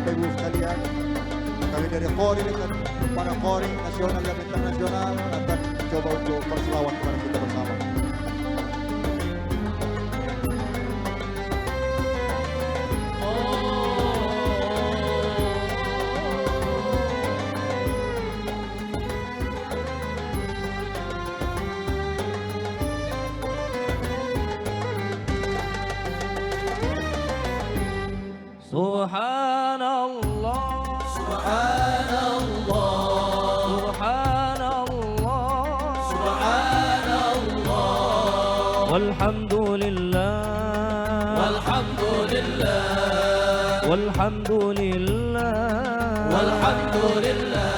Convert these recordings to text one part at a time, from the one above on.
Bapak Ibu sekalian, kami dari Kori dan para Kori nasional dan internasional akan coba untuk berselawat kepada kita bersama. Subhanallah, Subhanallah, Subhanallah, Subhanallah, walhamdulillah, walhamdulillah, walhamdulillah, walhamdulillah,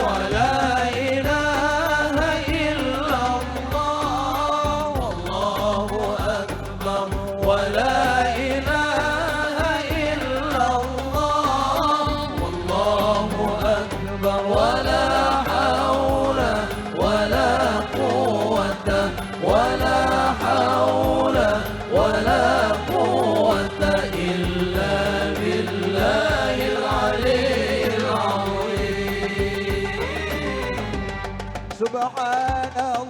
wa la ilaha illallah, wallahu akbar, wa la ilaha illallah, wallahu akbar, wa la hawla wa la quwwata wa la hawla wa la quwwata illa billahil aliyyil azim. Subhanallah,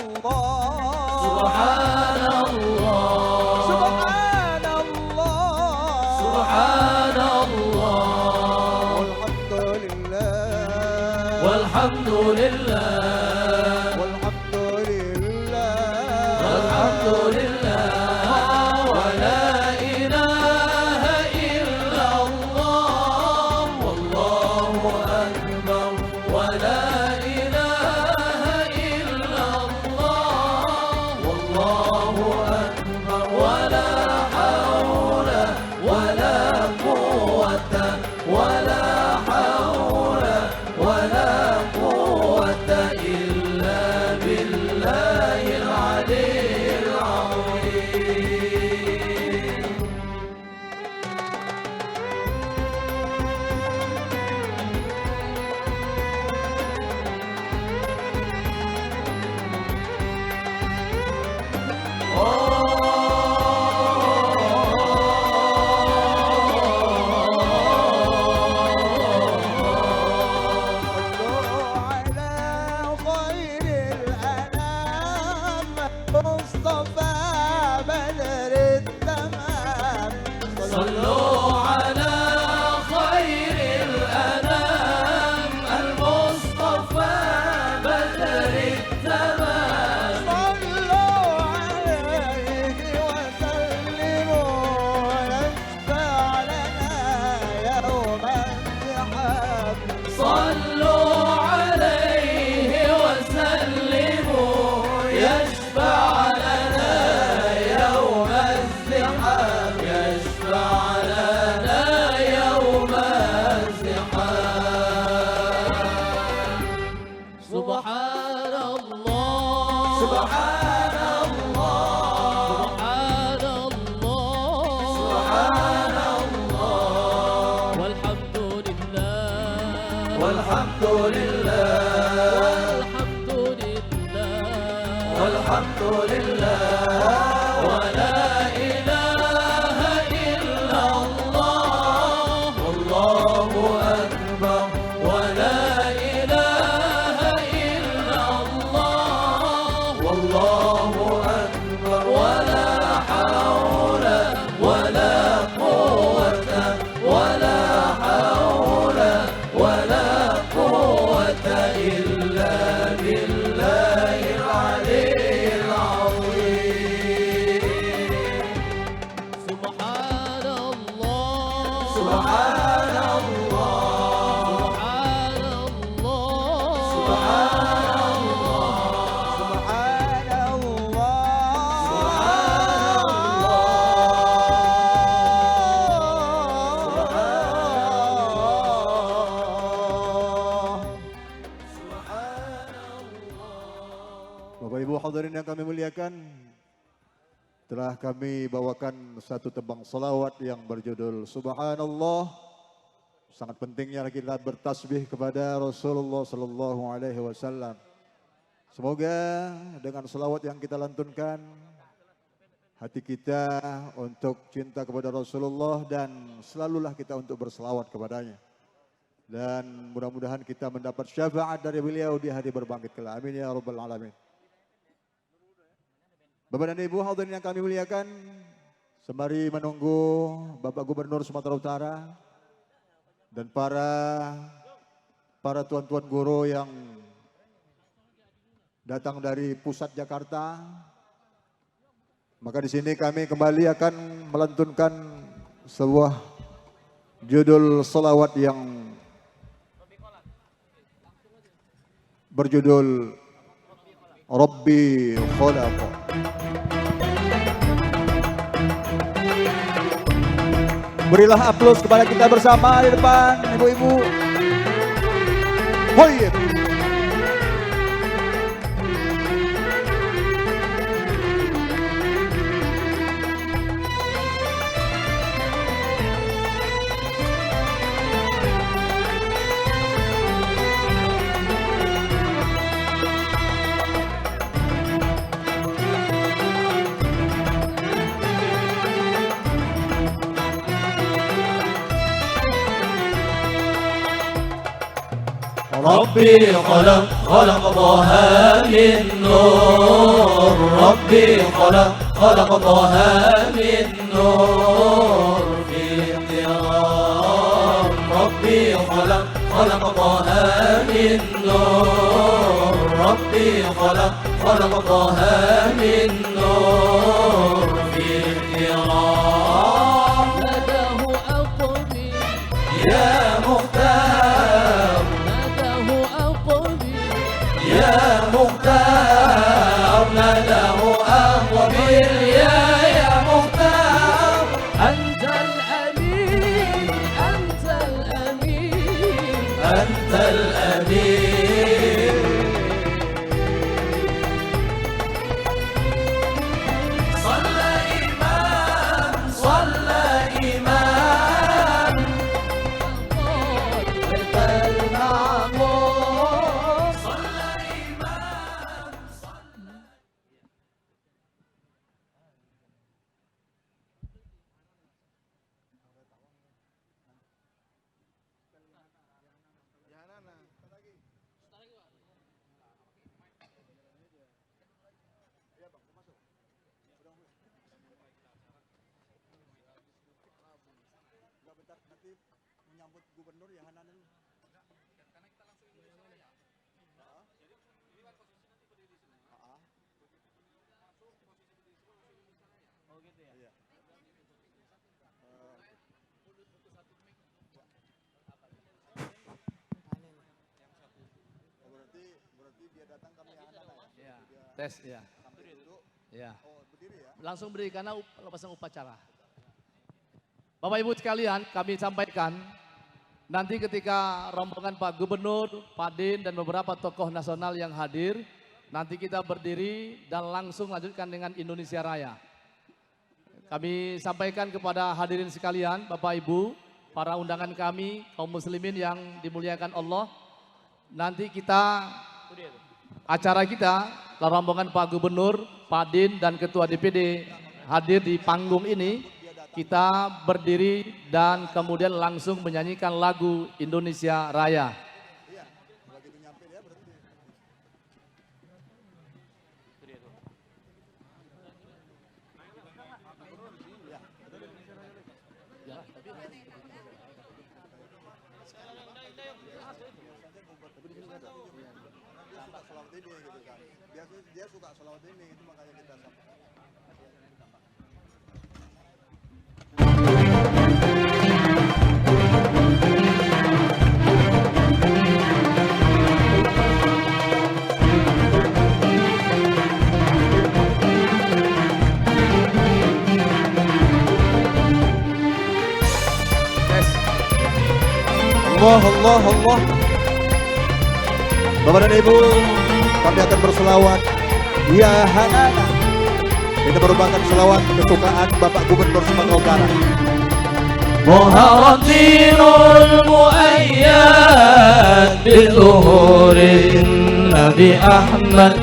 Subhanallah, Subhanallah, Subhanallah, walhamdulillah, walhamdulillah, walhamdulillah, walhamdulillah, wa la ilaha illallah, wallahu akbar, wa la ilaha illallah, wallahu akbar, wa la hawla wa la quwwata wa la hawla wa la quwwata illa billahil aliyyil azim. صلوا على خير الأنام المصطفى بدر التمام. صلوا على خير الأنام المصطفى بدر التمام. صلوا عليه وسلموا يشفع لنا يوم الزحام. يشفع لنا يوم الزحام. سبحان الله، سبحان الله، سبحان الله، سبحان الله، والحمد لله، والحمد لله، والحمد لله، والحمد لله، ولا إله إلا الله، والله أكبر، ولا إله إلا الله، والله أكبر، ولا حول ولا قوة ولا حول ولا قوة إلا بالله العلي العظيم. سبحان الله، سبحان الله، سبحان الله، سبحان الله، Bapak Ibu hadirin yang kami muliakan, telah kami bawakan satu tembang salawat yang berjudul Subhanallah. Sangat pentingnya kita bertasbih kepada Rasulullah Sallallahu Alaihi Wasallam. Semoga dengan salawat yang kita lantunkan, hati kita untuk cinta kepada Rasulullah dan selalulah kita untuk berselawat kepadanya. Dan mudah-mudahan kita mendapat syafaat dari beliau di hari berbangkit kelak. Amin ya rabbal alamin. Bapak dan Ibu hadirin yang kami muliakan, sembari menunggu Bapak Gubernur Sumatera Utara dan para tuan-tuan guru yang datang dari pusat Jakarta, maka di sini kami kembali akan melantunkan sebuah judul salawat yang berjudul Rabbi Khalaqa. Berilah aplaus kepada kita bersama di depan, ibu-ibu. Hoi. ربي خلق طه من نور ربي خلق طه من نور في اختيار ربي خلق طه من نور ربي خلق طه من نور في اختيار ناداه أقبل يا مختار يا مختار ناداه أقبل يا مختار أنت الأمين أنت الأمين أنت الأمين صلى إمام صلى إمام بيت المعمور صلى إمام Menyambut gubernur ya Hanan. Karena kita langsung Indonesia ya. Jadi ini kan posisi nanti berdiri di sini. Masuk posisi berdiri di sini Indonesia ya. Oh gitu ya. Iya. Berarti dia datang kami Hanan ya. Tes ya. Sampai duduk. Ya. Oh, berdiri ya. Langsung beri karena lepasan upacara. Bapak Ibu sekalian, kami sampaikan nanti ketika rombongan Pak Gubernur, Pak Din dan beberapa tokoh nasional yang hadir, nanti kita berdiri dan langsung lanjutkan dengan Indonesia Raya. Kami sampaikan kepada hadirin sekalian, Bapak Ibu, para undangan kami, kaum muslimin yang dimuliakan Allah, nanti kita, acara kita, rombongan Pak Gubernur, Pak Din dan Ketua DPD hadir di panggung ini, kita berdiri dan kemudian langsung menyanyikan lagu Indonesia Raya. Dia suka selawat ini, itu makanya kita sama. Allah. Bapak dan Ibu, kami akan berselawat Ya Hanana. Ini merupakan selawat kesukaan Bapak Gubernur Sumatera Utara. Muharratinul muayyad bizuhurin Nabi Ahmad,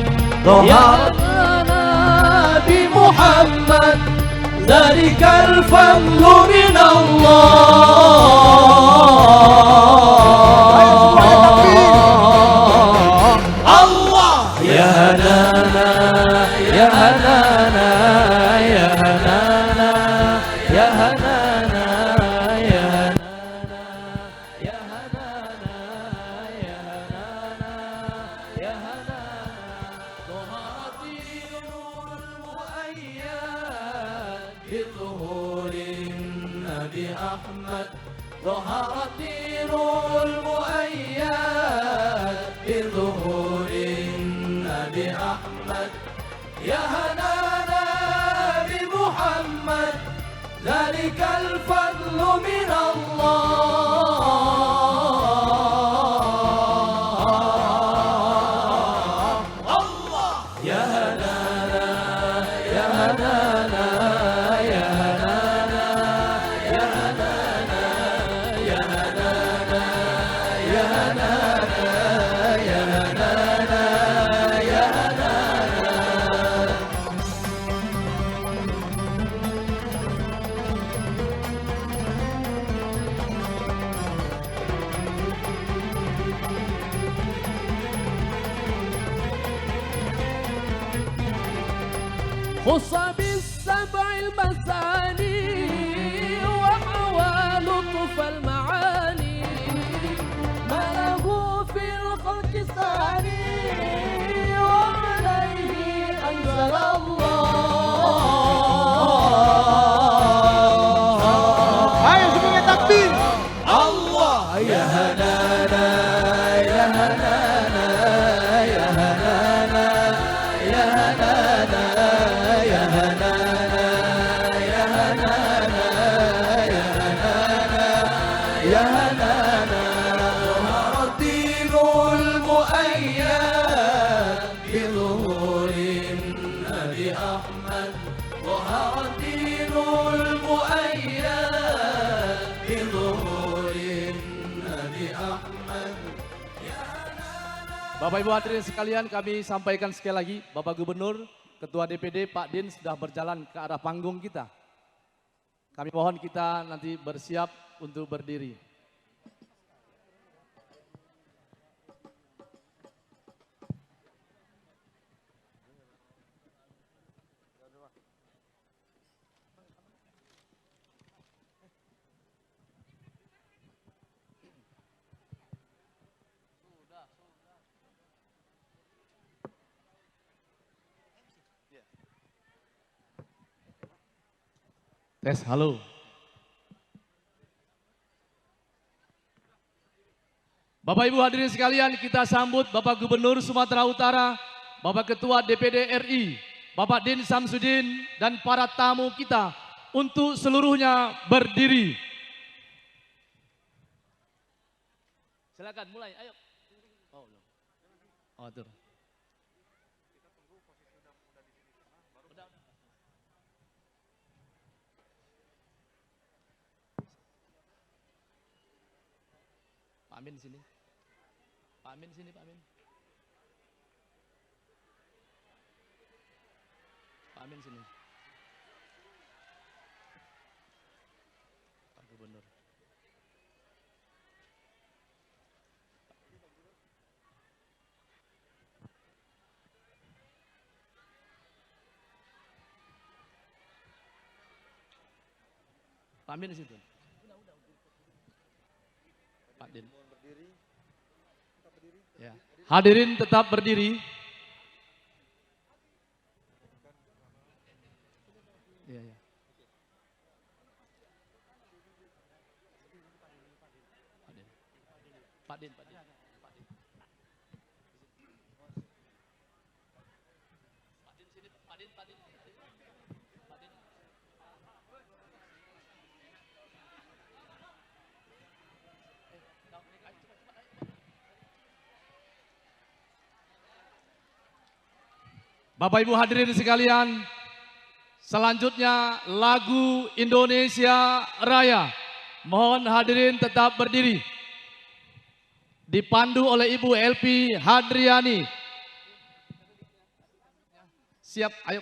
ya Nabi Muhammad. ذلك الفضل من الله الله يا هنانا يا هنانا يا هنانا يا هنانا يا هنانا يا هنانا يا هنانا يا هنانا ظهر دين المؤيد بظهور النبي أحمد ظهر الدين المؤيد بظهور النبي أحمد يا هنانا بمحمد ذلك الفضل من الله الله يا هنانا يا هنانا يا هنانا يا هنانا يا هنانا يا هنانا يا هنانا يا هنانا خص بالسبع المثاني وحوى لطف المعاني ما له في الخلق ثاني وعليه أنزل الله Ayo semuanya takbir. الله يا هنانا يا هنانا يا هنانا يا هنانا يا هنانا يا هنانا يا هنانا يا هنانا ظهر الدين المؤيد بظهور النبي أحمد ظهر الدين المؤيد بظهور النبي أحمد Bapak Ibu hadirin sekalian, kami sampaikan sekali lagi, Bapak Gubernur, Ketua DPD Pak Din sudah berjalan ke arah panggung kita. Kami mohon kita nanti bersiap untuk berdiri. Tes, halo. Bapak Ibu hadirin sekalian, kita sambut Bapak Gubernur Sumatera Utara, Bapak Ketua DPD RI, Bapak Din Samsudin, dan para tamu kita untuk seluruhnya berdiri. Silakan mulai, ayo. Oh, belum. Oh, tur. Pak Amin sini. Pak Amin sini, Pak Amin. Pak Amin sini. Pak Gubernur. Pak Amin di situ. Pak Din. Ya. Hadirin tetap berdiri. Ya, ya. Pak Din. Pak Din, Pak Din. Pak Din. Pak Din sini, Pak Din, Pak Din. Pak Din. Bapak Ibu hadirin sekalian, selanjutnya lagu Indonesia Raya. Mohon hadirin tetap berdiri. Dipandu oleh Ibu Elpi Hadriani. Siap, ayo.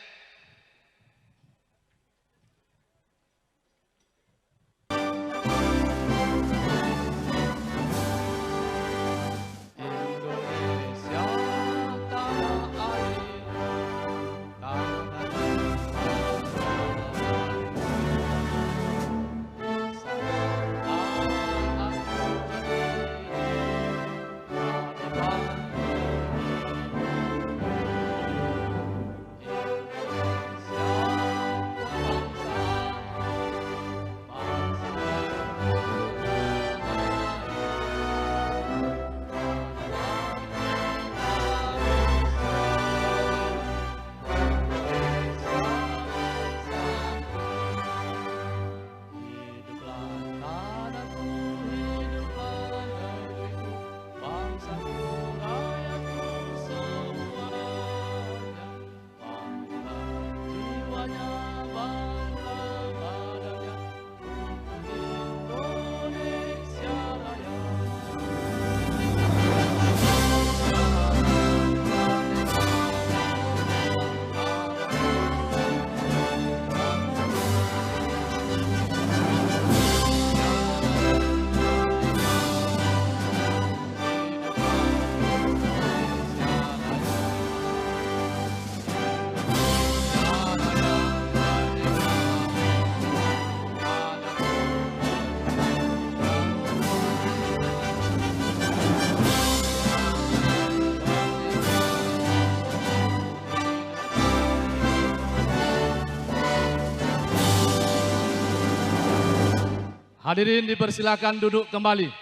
Hadirin dipersilakan duduk kembali.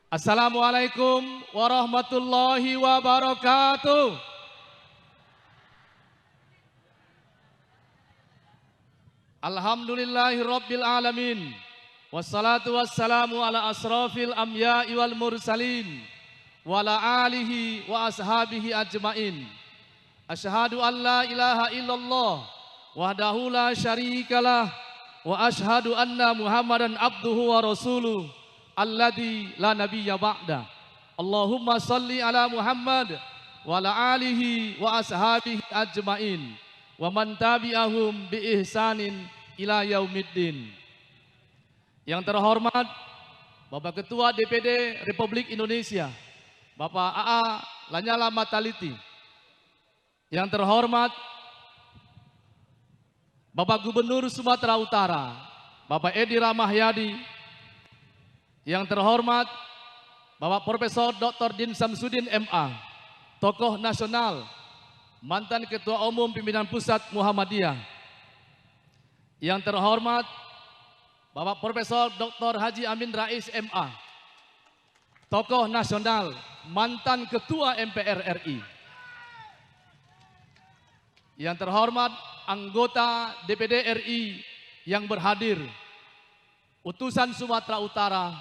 Assalamualaikum warahmatullahi wabarakatuh. Alhamdulillahirabbil alamin. Wassalatu wassalamu ala asrafil anbiya'i wal mursalin wa ala alihi wa ashabihi ajmain. Asyhadu an la ilaha illallah wahdahu la syarikalah wa asyhadu anna Muhammadan abduhu wa rasuluh alladzi la nabiyya ba'da. Allahumma salli ala Muhammad wa ala alihi wa ashabihi ajmain wa man tabi'ahum bi ihsanin ila yaumiddin. Yang terhormat Bapak Ketua DPD Republik Indonesia, Bapak AA Lanyala Mataliti. Yang terhormat Bapak Gubernur Sumatera Utara, Bapak Edi Rahmayadi. Yang terhormat Bapak Profesor Dr. Din Samsudin MA, tokoh nasional, mantan Ketua Umum Pimpinan Pusat Muhammadiyah. Yang terhormat Bapak Profesor Dr. Haji Amin Rais MA, tokoh nasional, mantan Ketua MPR RI. Yang terhormat anggota DPD RI yang berhadir, utusan Sumatera Utara.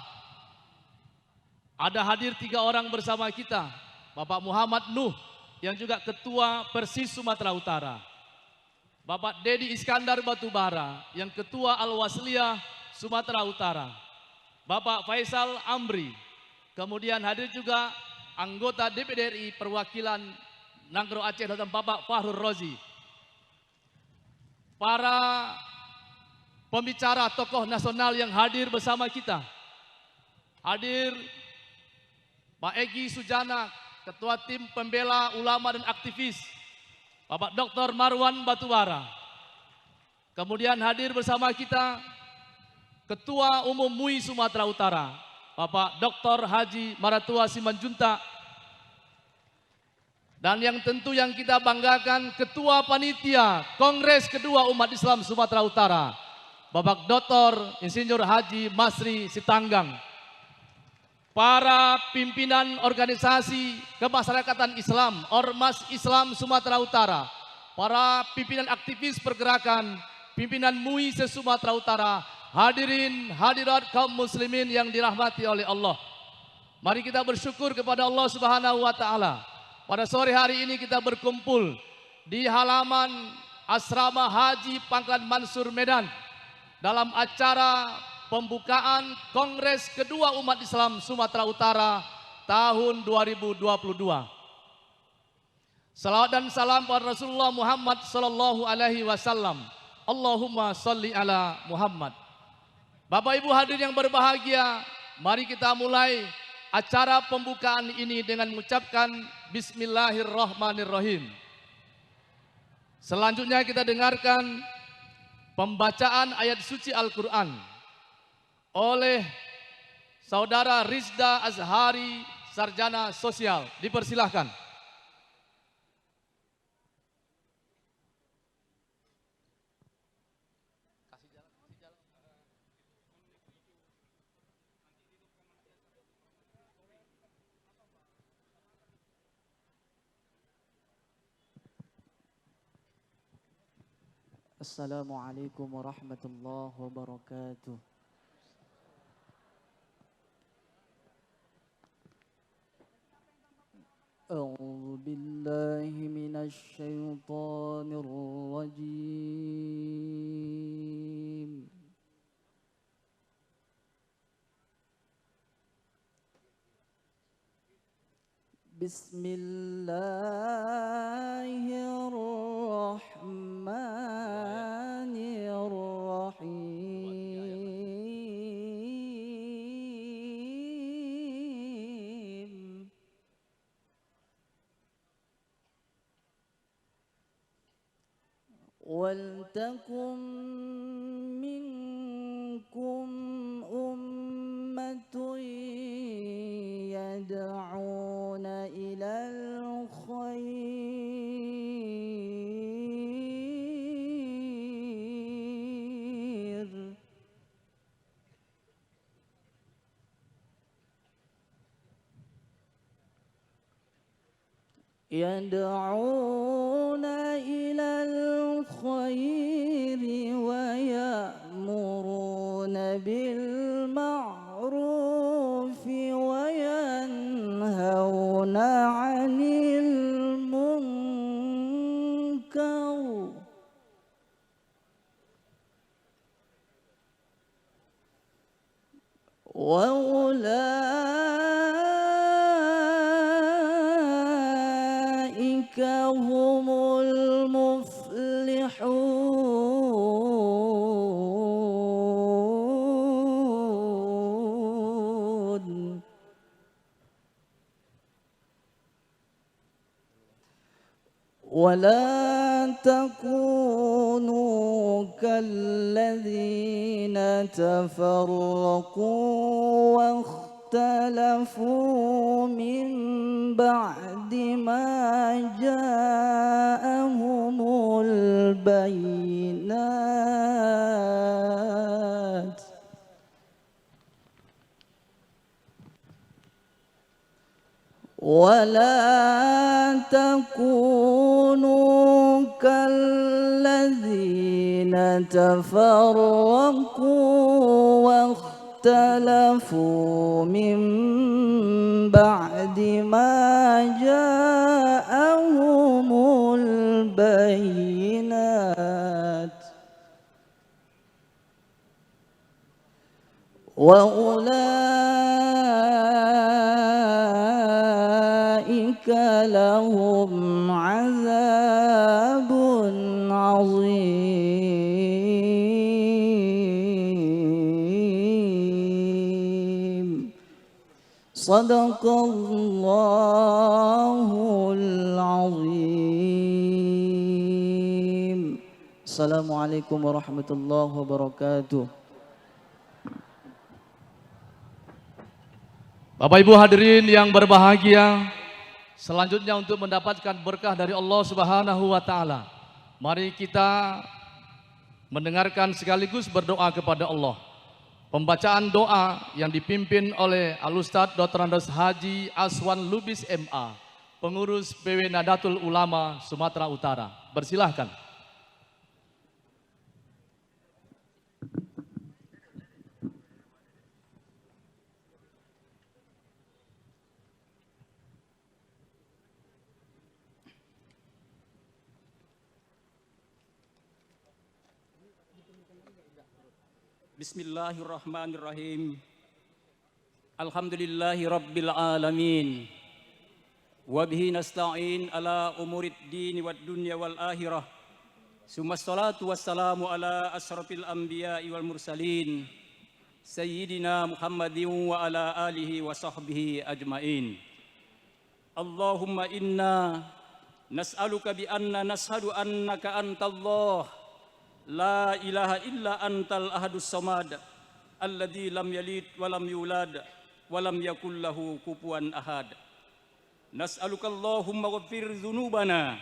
Ada hadir 3 orang bersama kita, Bapak Muhammad Nuh yang juga Ketua Persis Sumatera Utara, Bapak Dedi Iskandar Batubara yang Ketua Al-Wasliyah Sumatera Utara, Bapak Faisal Amri, kemudian hadir juga anggota DPD RI perwakilan Nangro Aceh dan Bapak Fahrul Rozi. Para pembicara tokoh nasional yang hadir bersama kita. Hadir Pak Egy Sujana, Ketua Tim Pembela Ulama dan Aktivis, Bapak Dr. Marwan Batubara. Kemudian hadir bersama kita Ketua Umum MUI Sumatera Utara, Bapak Dr. Haji Maratua Simanjuntak. Dan yang tentu yang kita banggakan, Ketua Panitia Kongres Kedua Umat Islam Sumatera Utara, Bapak Dr. Insinyur Haji Masri Sitanggang. Para pimpinan organisasi kemasyarakatan Islam, Ormas Islam Sumatera Utara, para pimpinan aktivis pergerakan, pimpinan MUI se-Sumatera Utara, hadirin hadirat kaum muslimin yang dirahmati oleh Allah. Mari kita bersyukur kepada Allah Subhanahu wa taala. Pada sore hari ini kita berkumpul di halaman Asrama Haji Pangkalan Mansur Medan dalam acara pembukaan Kongres Kedua Umat Islam Sumatera Utara tahun 2022. Salawat dan salam pada Rasulullah Muhammad sallallahu alaihi wasallam. Allahumma salli ala Muhammad. Bapak Ibu hadirin yang berbahagia, mari kita mulai acara pembukaan ini dengan mengucapkan Bismillahirrahmanirrahim. Selanjutnya kita dengarkan pembacaan ayat suci Al-Quran oleh Saudara Rizda Azhari, Sarjana Sosial. Dipersilahkan. Assalamualaikum warahmatullahi wabarakatuh. A'udzu billahi minasy syaithanir rajim. Bismillahirrahmanirrahim. Waltakum minkum ummatun yad'un يدعون إلى الخير ويأمرون بالمعروف وينهون عن المنكر وأولئك هم المفلحون ولا تكونوا كالذين تفرقوا واختلفوا من بعد ما جاءهم البينات ولا تكونوا كالذين تفرقوا واختلفوا من بعد ما جاءهم البينات وأولئك لهم عذاب عظيم صدق الله العظيم السلام عليكم ورحمة الله وبركاته. Bapak Ibu hadirin yang berbahagia, selanjutnya untuk mendapatkan berkah dari Allah Subhanahu wa taala, mari kita mendengarkan sekaligus berdoa kepada Allah. Pembacaan doa yang dipimpin oleh Al-Ustadz Dr. Andes Haji Aswan Lubis MA, pengurus PW Nahdlatul Ulama Sumatera Utara. Bersilahkan. Bismillahirrahmanirrahim. Alhamdulillahi rabbil alamin. Wa bihi nasta'in ala umurid din wad dunya wal akhirah. Summa salatu wassalamu ala asrafil anbiya'i wal mursalin. Sayyidina Muhammadin wa ala alihi wa sahbihi ajmain. Allahumma inna nas'aluka bi anna nashhadu annaka antallah la ilaha illa antal ahadus samad alladzi lam yalid wa lam yulad wa lam yakul lahu kufuwan ahad. Nas'aluka Allahumma waghfir dzunubana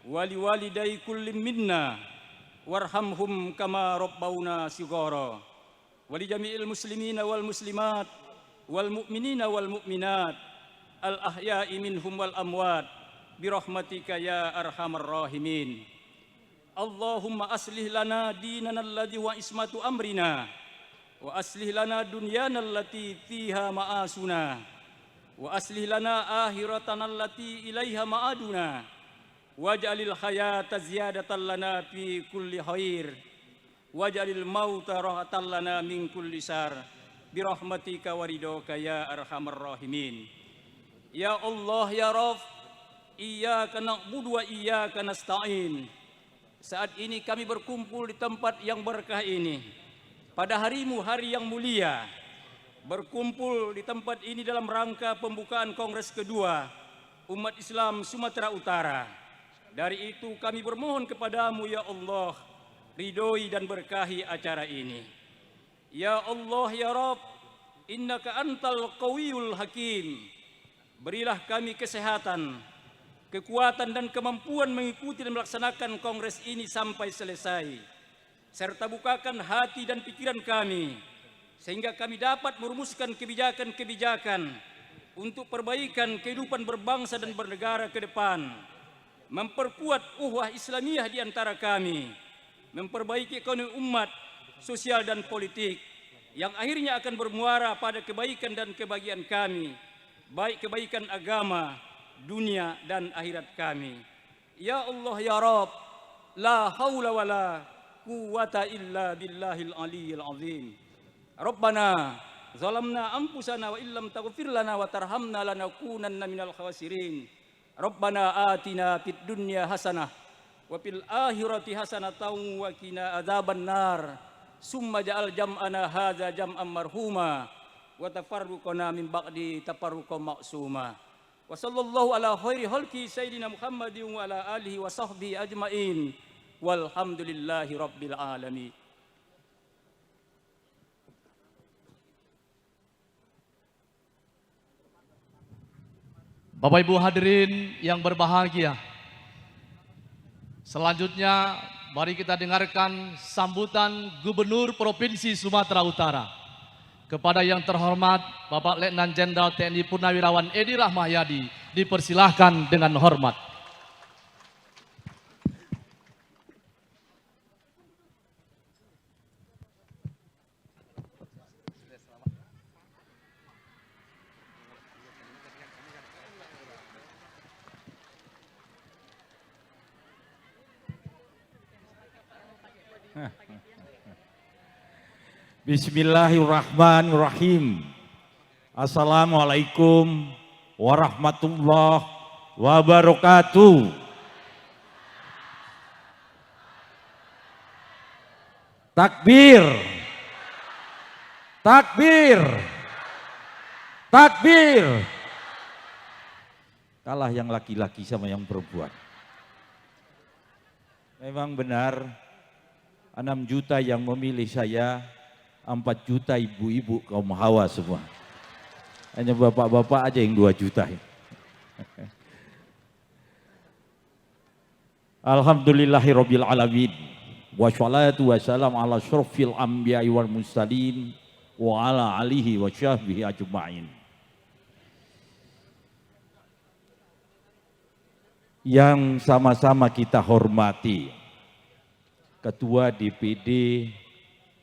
wa liwalidayya kullim minna warhamhum kama rabbawna shighara wa li jami'il muslimina wal muslimat wal mu'minina wal mu'minat al ahya'i minhum wal amwat bi rahmatika ya arhamar rahimin. Allahumma aslih lana dinana alladhi wa ismatu amrina wa aslih lana dunyana allati fiha ma'asuna wa aslih lana akhiratana allati ilaiha ma'aduna waj'alil hayata ziyadatan lana fi kulli khair waj'alil mauta rahatan lana min kulli syarr bi rahmatika wa ridhoka ya arhamar rahimin. Ya Allah ya Rabb, iyyaka na'budu wa iyyaka nasta'in. Saat ini kami berkumpul di tempat yang berkah ini, pada harimu, hari yang mulia, berkumpul di tempat ini dalam rangka pembukaan Kongres kedua Umat Islam Sumatera Utara. Dari itu kami bermohon kepadamu ya Allah, ridhoi dan berkahi acara ini. Ya Allah ya Rabb, innaka antal qawiyul hakim. Berilah kami kesehatan, kekuatan dan kemampuan mengikuti dan melaksanakan kongres ini sampai selesai. Serta bukakan hati dan pikiran kami, sehingga kami dapat merumuskan kebijakan-kebijakan untuk perbaikan kehidupan berbangsa dan bernegara ke depan, memperkuat ukhuwah Islamiyah di antara kami, memperbaiki ekonomi umat, sosial dan politik, yang akhirnya akan bermuara pada kebaikan dan kebahagiaan kami, baik kebaikan agama, dunia dan akhirat kami. Ya Allah ya Rabb, la haula wa la quwata illa billahil aliyyil azim. Rabbana zalamna anfusana wa illam taghfir lana wa tarhamna lanakunanna minal khasirin. Rabbana atina fid dunya hasanah wa fil akhirati hasanatan wa qina adzaban nar. Summa ja'al jam'ana hadza jam'an marhuma wa tafarruqana min ba'di tafarruqan ma'suma. Wa sallallahu ala khairi khalqi sayyidina Muhammadin wa ala alihi wa sahbihi ajmain. Walhamdulillahi rabbil alamin. Bapak Ibu hadirin yang berbahagia, selanjutnya mari kita dengarkan sambutan Gubernur Provinsi Sumatera Utara. Kepada yang terhormat Bapak Letnan Jenderal TNI Purnawirawan Edi Rahmayadi, dipersilahkan dengan hormat. Bismillahirrahmanirrahim. Assalamualaikum warahmatullahi wabarakatuh. Takbir, takbir, takbir. Kalah yang laki-laki sama yang perempuan. Memang benar 6 juta yang memilih saya, 4 juta ibu-ibu kaum hawa semua. Hanya bapak-bapak aja yang 2 juta. Alhamdulillahirabbil alamin. Wassalatu wassalam ala asyrofil anbiya'i wal mursalin wa ala alihi wa sahbihi ajma'in. Yang sama-sama kita hormati Ketua DPD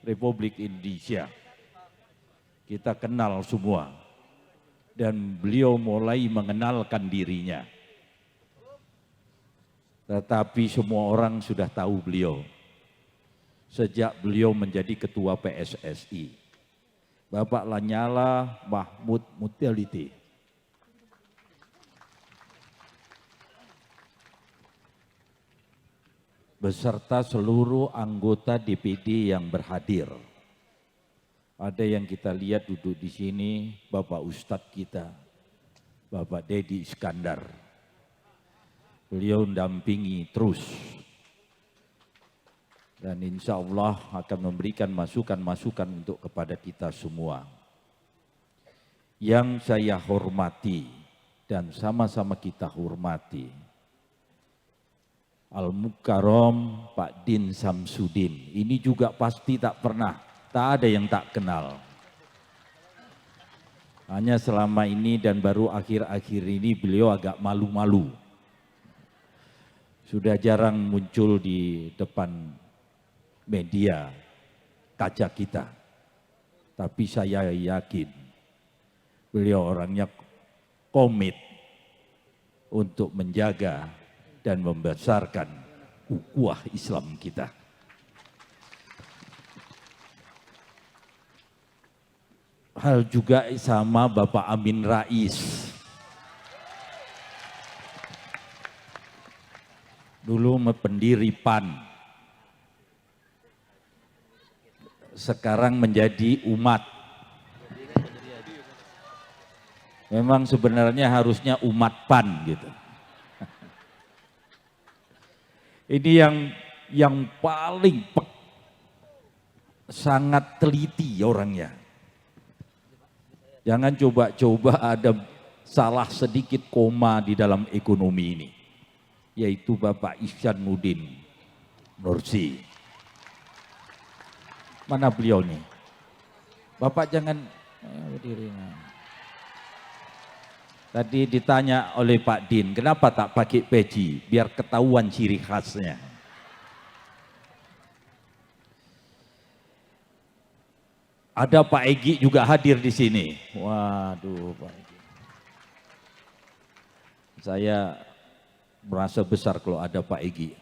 Republik Indonesia. Kita kenal semua. Dan beliau mulai mengenalkan dirinya. Tetapi semua orang sudah tahu beliau. Sejak beliau menjadi Ketua PSSI. Bapak Lanyala Mahmud Mutaliti. Beserta seluruh anggota DPD yang berhadir. Ada yang kita lihat duduk di sini, Bapak Ustadz kita, Bapak Dedi Iskandar. Beliau mendampingi terus. Dan insya Allah akan memberikan masukan-masukan untuk kepada kita semua. Yang saya hormati dan sama-sama kita hormati, Al-Mukarram Pak Din Samsudin. Ini juga pasti tak ada yang tak kenal. Hanya selama ini dan baru akhir-akhir ini beliau agak malu-malu. Sudah jarang muncul di depan media kaca kita. Tapi saya yakin beliau orangnya komit untuk menjaga dan membesarkan ukhuwah Islam kita. Hal juga sama Bapak Amin Rais. Dulu pendiri PAN. Sekarang menjadi umat. Memang sebenarnya harusnya umat PAN gitu. Ini yang paling sangat teliti orangnya. Jangan coba-coba ada salah sedikit koma di dalam ekonomi ini. Yaitu Bapak Ihsanuddin Nursi. Mana beliau nih? Bapak jangan berdiri. Tadi ditanya oleh Pak Din, kenapa tak pakai peci? Biar ketahuan ciri khasnya. Ada Pak Egi juga hadir di sini. Waduh, Pak Egi. Saya merasa besar kalau ada Pak Egi.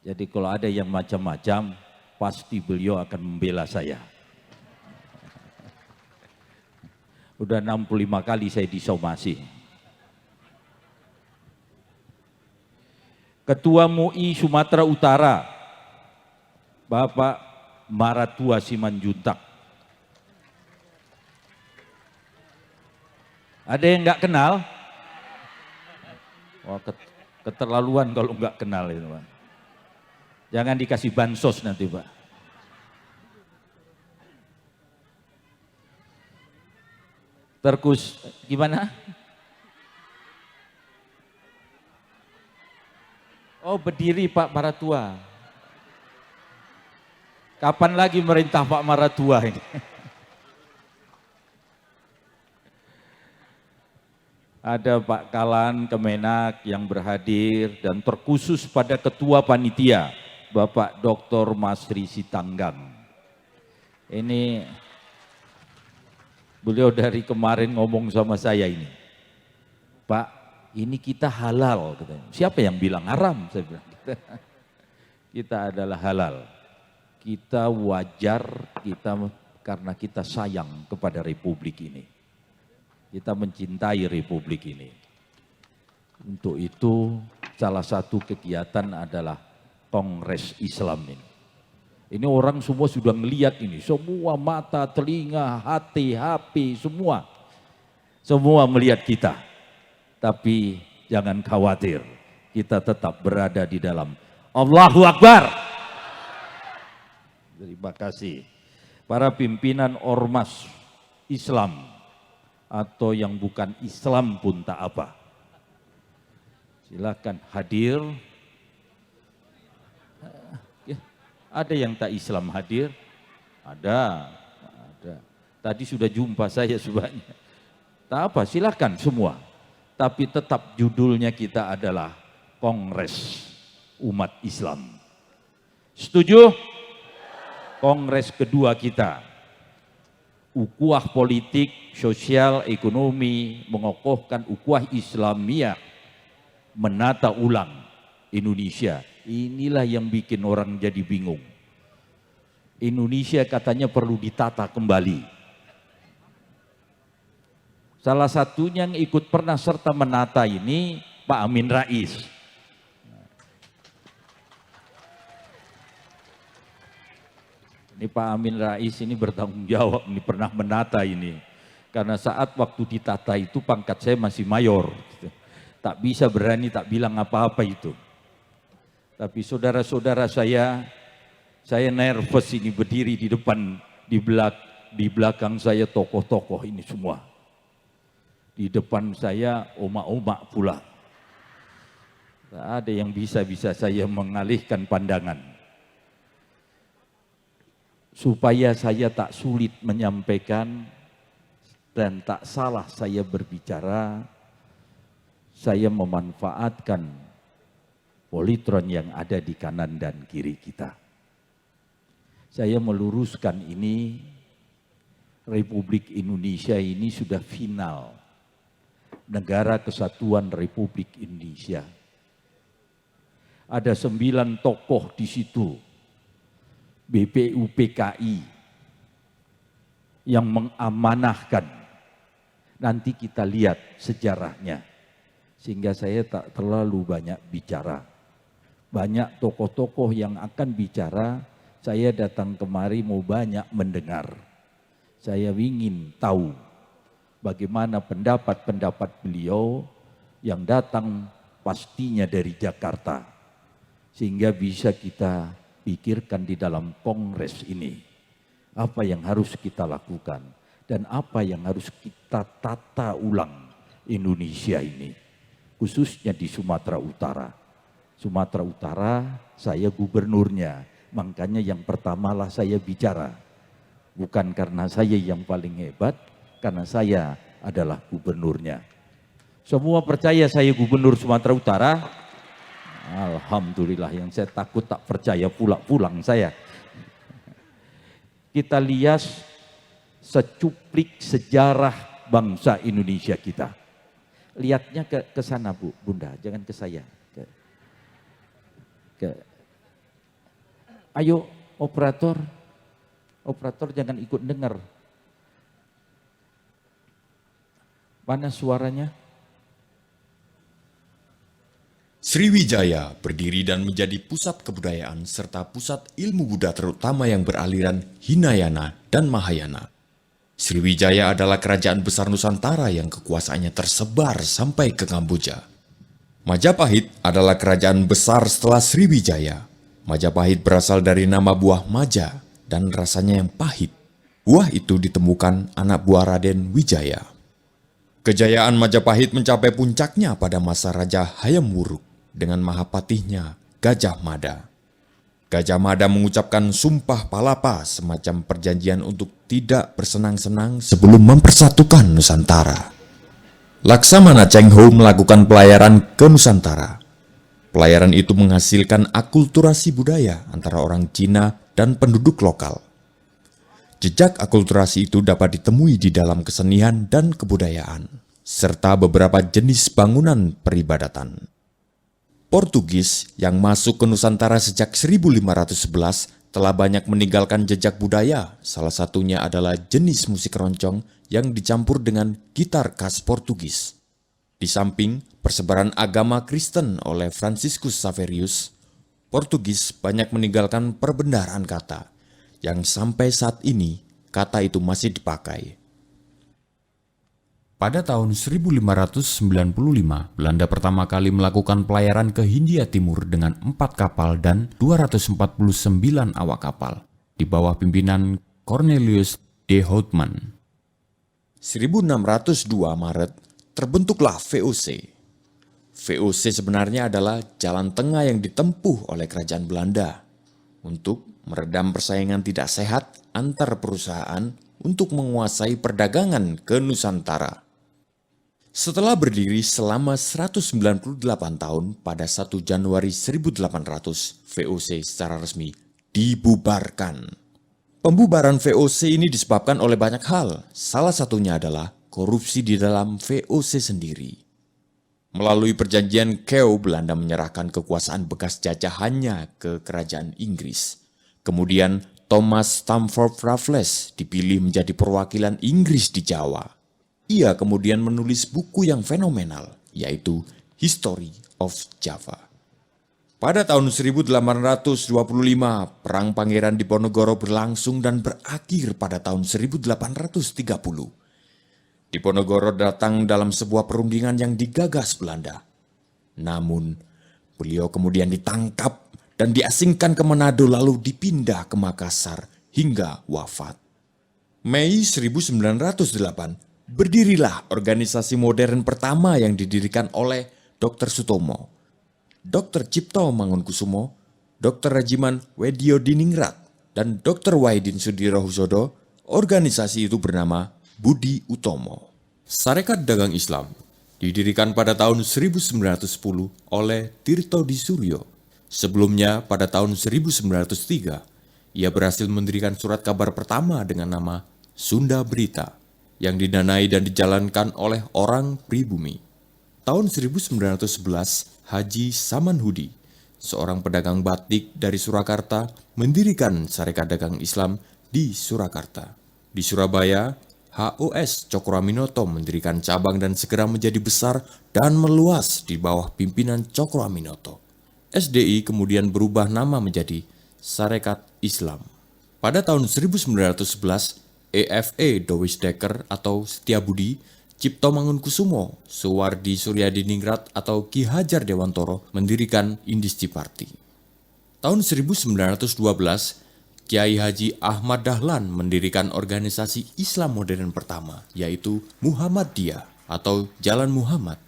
Jadi kalau ada yang macam-macam, pasti beliau akan membela saya. Udah 65 kali saya disomasi. Ketua MUI Sumatera Utara, Bapak Maratua Simanjuntak. Ada yang nggak kenal? Wah, keterlaluan kalau nggak kenal itu, Pak. Jangan dikasih bansos nanti, Pak. Terkus, gimana? Oh, berdiri Pak Maratua. Kapan lagi merintah Pak Maratua ini? Ada Pak Kalan Kemenak yang berhadir dan terkhusus pada Ketua Panitia, Bapak Dr. Masri Sitanggang. Ini beliau dari kemarin ngomong sama saya ini, Pak, ini kita halal, katanya. Siapa yang bilang haram? Saya bilang, kita adalah halal. Kita wajar, karena kita sayang kepada Republik ini. Kita mencintai Republik ini. Untuk itu, salah satu kegiatan adalah Kongres Islam ini. Ini orang semua sudah melihat ini, semua mata, telinga, hati, HP, semua. Semua melihat kita. Tapi jangan khawatir, kita tetap berada di dalam Allahu Akbar. Terima kasih. Para pimpinan ormas Islam atau yang bukan Islam pun tak apa. Silakan hadir. Ada yang tak Islam hadir? Ada. Tadi sudah jumpa saya sebanyak. Tak apa, silakan semua. Tapi tetap judulnya kita adalah Kongres Umat Islam. Setuju? Kongres kedua kita. Ukhuwah politik, sosial, ekonomi, mengokohkan ukhuwah Islamiyah, menata ulang Indonesia. Inilah yang bikin orang jadi bingung. Indonesia katanya perlu ditata kembali. Salah satunya yang ikut pernah serta menata ini Pak Amin Rais. Ini Pak Amin Rais ini bertanggung jawab, ini pernah menata ini. Karena saat waktu ditata itu pangkat saya masih mayor. Tak bisa berani tak bilang apa-apa itu. Tapi saudara-saudara saya nervous ini berdiri di depan, di belakang saya tokoh-tokoh ini semua. Di depan saya omak-omak pula. Tak ada yang bisa saya mengalihkan pandangan. Supaya saya tak sulit menyampaikan dan tak salah saya berbicara, saya memanfaatkan politron yang ada di kanan dan kiri kita. Saya meluruskan ini, Republik Indonesia ini sudah final. Negara Kesatuan Republik Indonesia. Ada 9 tokoh di situ. BPUPKI yang mengamanahkan. Nanti kita lihat sejarahnya. Sehingga saya tak terlalu banyak bicara. Banyak tokoh-tokoh yang akan bicara, saya datang kemari mau banyak mendengar. Saya ingin tahu bagaimana pendapat-pendapat beliau yang datang pastinya dari Jakarta. Sehingga bisa kita pikirkan di dalam kongres ini. Apa yang harus kita lakukan dan apa yang harus kita tata ulang Indonesia ini. Khususnya di Sumatera Utara. Sumatera Utara, saya gubernurnya. Makanya yang pertamalah saya bicara. Bukan karena saya yang paling hebat, karena saya adalah gubernurnya. Semua percaya saya gubernur Sumatera Utara. Alhamdulillah, yang saya takut tak percaya pulang saya. Kita lihat secuplik sejarah bangsa Indonesia kita. Lihatnya ke sana Bu, Bunda, jangan ke saya. Ayo operator jangan ikut dengar. Mana suaranya? Sriwijaya berdiri dan menjadi pusat kebudayaan serta pusat ilmu Buddha terutama yang beraliran Hinayana dan Mahayana. Sriwijaya adalah kerajaan besar Nusantara yang kekuasaannya tersebar sampai ke Kamboja. Majapahit adalah kerajaan besar setelah Sriwijaya. Majapahit berasal dari nama buah maja dan rasanya yang pahit. Buah itu ditemukan anak buah Raden Wijaya. Kejayaan Majapahit mencapai puncaknya pada masa Raja Hayam Wuruk dengan mahapatihnya Gajah Mada. Gajah Mada mengucapkan sumpah palapa, semacam perjanjian untuk tidak bersenang-senang sebelum mempersatukan Nusantara. Laksamana Cheng Ho melakukan pelayaran ke Nusantara. Pelayaran itu menghasilkan akulturasi budaya antara orang Cina dan penduduk lokal. Jejak akulturasi itu dapat ditemui di dalam kesenian dan kebudayaan, serta beberapa jenis bangunan peribadatan. Portugis yang masuk ke Nusantara sejak 1511 telah banyak meninggalkan jejak budaya, salah satunya adalah jenis musik keroncong yang dicampur dengan gitar khas Portugis. Di samping persebaran agama Kristen oleh Franciscus Xaverius, Portugis banyak meninggalkan perbendaharaan kata, yang sampai saat ini kata itu masih dipakai. Pada tahun 1595, Belanda pertama kali melakukan pelayaran ke Hindia Timur dengan 4 kapal dan 249 awak kapal di bawah pimpinan Cornelius de Houtman. 1602 Maret terbentuklah VOC. VOC sebenarnya adalah jalan tengah yang ditempuh oleh kerajaan Belanda untuk meredam persaingan tidak sehat antar perusahaan untuk menguasai perdagangan ke Nusantara. Setelah berdiri selama 198 tahun, pada 1 Januari 1800, VOC secara resmi dibubarkan. Pembubaran VOC ini disebabkan oleh banyak hal, salah satunya adalah korupsi di dalam VOC sendiri. Melalui perjanjian Kew, Belanda menyerahkan kekuasaan bekas jajahannya ke kerajaan Inggris. Kemudian Thomas Stamford Raffles dipilih menjadi perwakilan Inggris di Jawa. Ia kemudian menulis buku yang fenomenal, yaitu History of Java. Pada tahun 1825, Perang Pangeran Diponegoro berlangsung dan berakhir pada tahun 1830. Diponegoro datang dalam sebuah perundingan yang digagas Belanda. Namun, beliau kemudian ditangkap dan diasingkan ke Manado lalu dipindah ke Makassar hingga wafat. Mei 1908, berdirilah organisasi modern pertama yang didirikan oleh Dr. Sutomo, Dr. Cipto Mangunkusumo, Dr. Rajiman Wediodiningrat, dan Dr. Wahidin Sudirohusodo. Organisasi itu bernama Budi Utomo. Sarekat Dagang Islam didirikan pada tahun 1910 oleh Tirto Di Suryo. Sebelumnya pada tahun 1903, ia berhasil mendirikan surat kabar pertama dengan nama Sunda Berita, yang didanai dan dijalankan oleh orang pribumi. Tahun 1911, Haji Samanhudi, seorang pedagang batik dari Surakarta, mendirikan Sarekat Dagang Islam di Surakarta. Di Surabaya, HOS Cokroaminoto mendirikan cabang dan segera menjadi besar dan meluas di bawah pimpinan Cokroaminoto. SDI kemudian berubah nama menjadi Sarekat Islam. Pada tahun 1911, EFE Dowisdekker atau Setiabudi, Cipto Mangunkusumo, Suwardi Suryadiningrat atau Ki Hajar Dewantoro mendirikan Indisci Party. Tahun 1912, Kiai Haji Ahmad Dahlan mendirikan organisasi Islam modern pertama, yaitu Muhammadiyah atau Jalan Muhammad.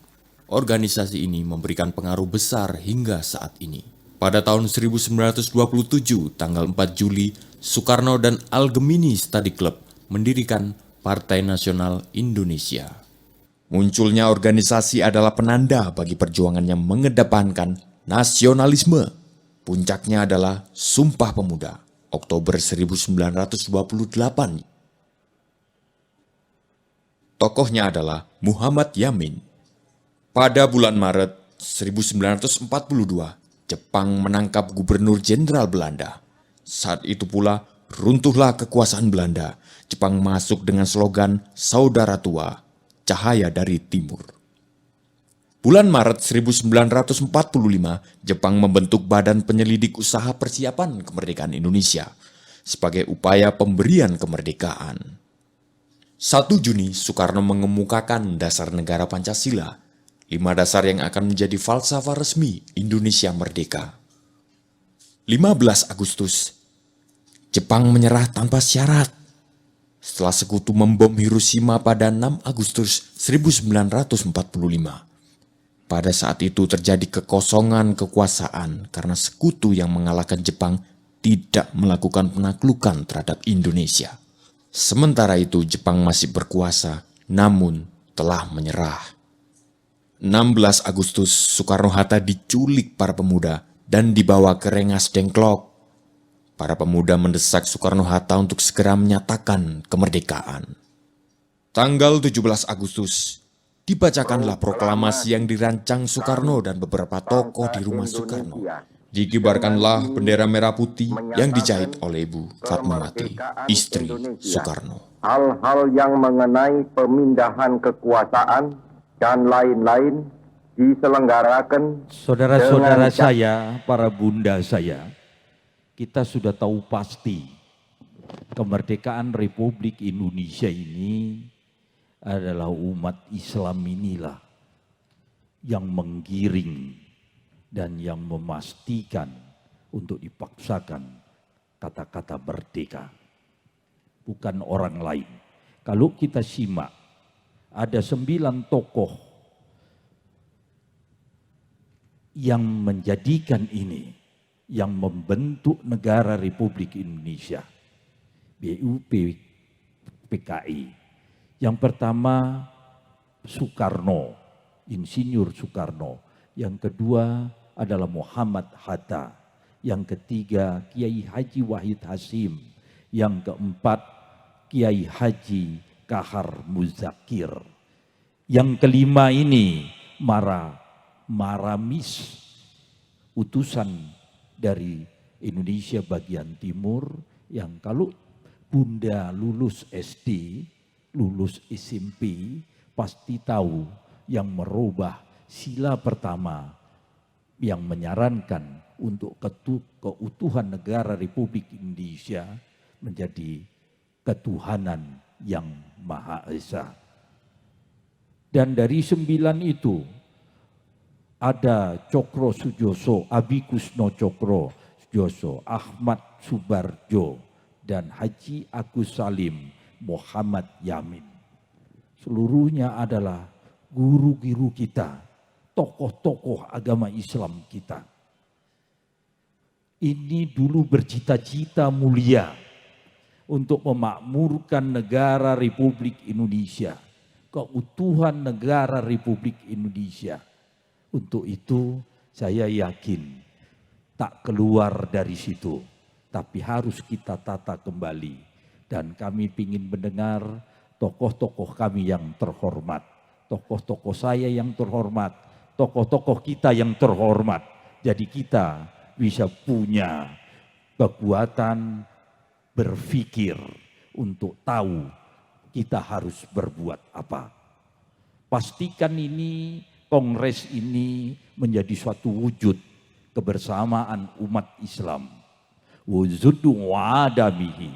Organisasi ini memberikan pengaruh besar hingga saat ini. Pada tahun 1927, tanggal 4 Juli, Soekarno dan Al-Gemini Study Club mendirikan Partai Nasional Indonesia. Munculnya organisasi adalah penanda bagi perjuangan yang mengedepankan nasionalisme. Puncaknya adalah Sumpah Pemuda, Oktober 1928. Tokohnya adalah Muhammad Yamin. Pada bulan Maret 1942, Jepang menangkap Gubernur Jenderal Belanda. Saat itu pula runtuhlah kekuasaan Belanda. Jepang masuk dengan slogan Saudara Tua, Cahaya dari Timur. Bulan Maret 1945, Jepang membentuk Badan Penyelidik Usaha Persiapan Kemerdekaan Indonesia sebagai upaya pemberian kemerdekaan. 1 Juni, Soekarno mengemukakan dasar negara Pancasila, 5 dasar yang akan menjadi falsafah resmi Indonesia Merdeka. 15 Agustus, Jepang menyerah tanpa syarat. Setelah sekutu membom Hiroshima pada 6 Agustus 1945. Pada saat itu terjadi kekosongan kekuasaan karena sekutu yang mengalahkan Jepang tidak melakukan penaklukan terhadap Indonesia. Sementara itu Jepang masih berkuasa, namun telah menyerah. 16 Agustus, Soekarno-Hatta diculik para pemuda dan dibawa ke Rengas Dengklok. Para pemuda mendesak Soekarno-Hatta untuk segera menyatakan kemerdekaan. Tanggal 17 Agustus, dibacakanlah proklamasi yang dirancang Soekarno dan beberapa tokoh di rumah Soekarno. Dikibarkanlah bendera merah putih yang dijahit oleh Ibu Fatmawati, istri Soekarno. Hal-hal yang mengenai pemindahan kekuasaan dan lain-lain diselenggarakan. Saudara-saudara saya, para bunda saya, kita sudah tahu pasti kemerdekaan Republik Indonesia ini adalah umat Islam inilah yang menggiring dan yang memastikan untuk dipaksakan kata-kata merdeka. Bukan orang lain. Kalau kita simak, ada 9 tokoh yang menjadikan ini, yang membentuk negara Republik Indonesia. BUP PKI. Yang pertama Soekarno, Insinyur Soekarno. Yang kedua adalah Muhammad Hatta. Yang ketiga Kiai Haji Wahid Hasim. Yang keempat Kiai Haji Kahar Muzakir. Yang kelima ini Maramis, utusan dari Indonesia bagian timur, yang kalau bunda lulus SD, lulus SMP, pasti tahu yang merubah sila pertama yang menyarankan untuk keutuhan negara Republik Indonesia menjadi ketuhanan yang Maha Esa. Dan dari 9 itu ada Cokro Sujoso, Abi Kusno Cokro Sujoso, Ahmad Subarjo, dan Haji Agus Salim Muhammad Yamin. Seluruhnya adalah guru-guru kita, tokoh-tokoh agama Islam kita. Ini dulu bercita-cita mulia untuk memakmurkan negara Republik Indonesia, keutuhan negara Republik Indonesia. Untuk itu saya yakin tak keluar dari situ, tapi harus kita tata kembali. Dan kami ingin mendengar tokoh-tokoh kami yang terhormat, tokoh-tokoh saya yang terhormat, tokoh-tokoh kita yang terhormat. Jadi kita bisa punya kekuatan berpikir untuk tahu kita harus berbuat apa. Pastikan ini, kongres ini menjadi suatu wujud kebersamaan umat Islam. Wujudu wa'adamihi.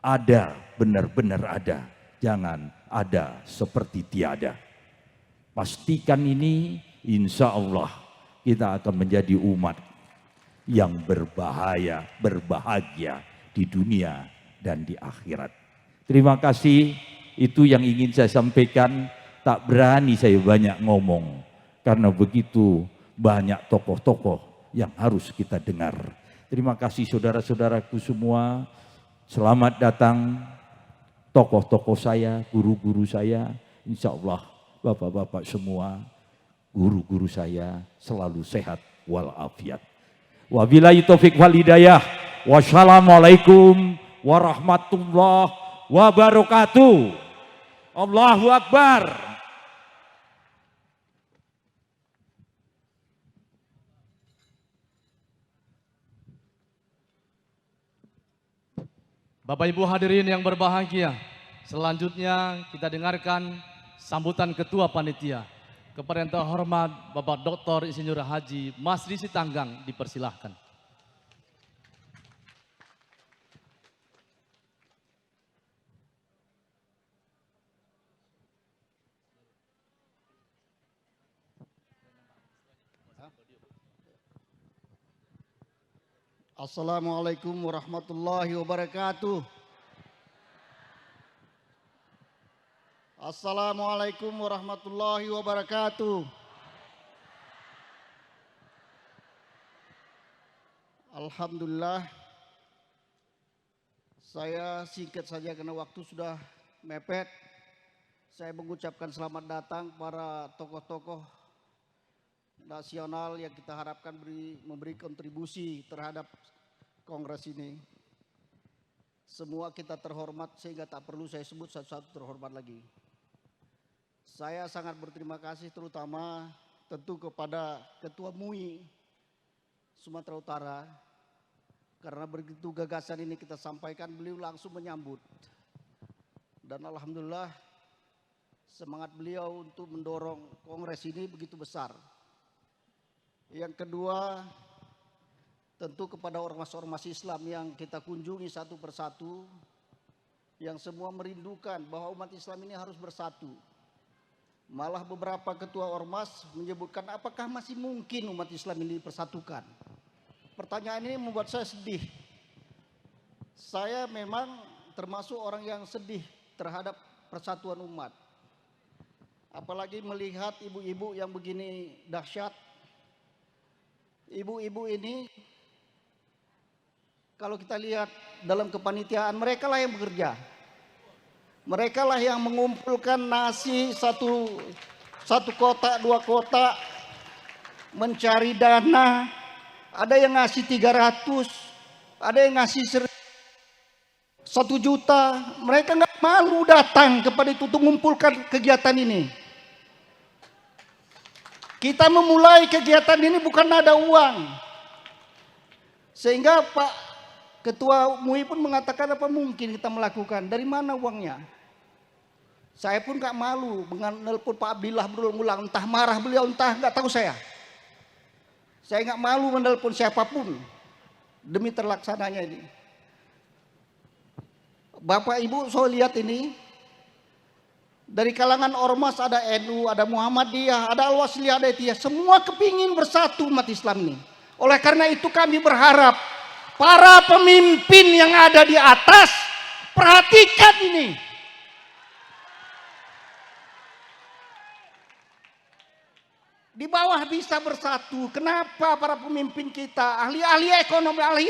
Ada, benar-benar ada. Jangan ada seperti tiada. Pastikan ini, insya Allah kita akan menjadi umat yang berbahagia di dunia dan di akhirat. Terima kasih, itu yang ingin saya sampaikan. Tak berani saya banyak ngomong, karena begitu banyak tokoh-tokoh yang harus kita dengar. Terima kasih saudara-saudaraku semua, selamat datang tokoh-tokoh saya, guru-guru saya. Insya Allah bapak-bapak semua, guru-guru saya selalu sehat walafiat. Wabillahi taufik wal hidayah. Wassalamualaikum warahmatullahi wabarakatuh. Allahu Akbar. Bapak Ibu hadirin yang berbahagia, selanjutnya kita dengarkan sambutan Ketua Panitia. Kepada yang terhormat Bapak Dr. Insinyur Haji Masdi Sitanggang dipersilahkan. Assalamualaikum warahmatullahi wabarakatuh. Assalamualaikum warahmatullahi wabarakatuh. Alhamdulillah, saya singkat saja karena waktu sudah mepet. Saya mengucapkan selamat datang para tokoh-tokoh nasional yang kita harapkan memberi kontribusi terhadap kongres ini. Semua kita terhormat sehingga tak perlu saya sebut satu-satu terhormat lagi. Saya sangat berterima kasih terutama tentu kepada Ketua MUI Sumatera Utara. Karena begitu gagasan ini kita sampaikan, beliau langsung menyambut. Dan alhamdulillah semangat beliau untuk mendorong kongres ini begitu besar. Yang kedua, tentu kepada ormas-ormas Islam yang kita kunjungi satu persatu, yang semua merindukan bahwa umat Islam ini harus bersatu. Malah beberapa ketua ormas menyebutkan apakah masih mungkin umat Islam ini dipersatukan. Pertanyaan ini membuat saya sedih. Saya memang termasuk orang yang sedih terhadap persatuan umat. Apalagi melihat ibu-ibu yang begini dahsyat. Ibu-ibu ini kalau kita lihat dalam kepanitiaan, mereka lah yang bekerja. Mereka lah yang mengumpulkan nasi satu kotak, 2 kotak, mencari dana. Ada yang ngasih 300, ada yang ngasih 1 juta. Mereka nggak malu datang kepada itu untuk mengumpulkan kegiatan ini. Kita memulai kegiatan ini bukan ada uang. Sehingga Pak Ketua MUI pun mengatakan apa mungkin kita melakukan. Dari mana uangnya? Saya pun gak malu menelpon Pak Abdillah berulang-ulang. Entah marah beliau, entah gak tahu saya. Saya gak malu menelpon siapapun. Demi terlaksananya ini. Bapak Ibu saya lihat ini. Dari kalangan ormas ada NU, ada Muhammadiyah, ada Al-Wasliyah, ada Itiyah. Semua kepingin bersatu umat Islam ini. Oleh karena itu kami berharap para pemimpin yang ada di atas perhatikan ini. Di bawah bisa bersatu. Kenapa para pemimpin kita, ahli-ahli ekonomi, ahli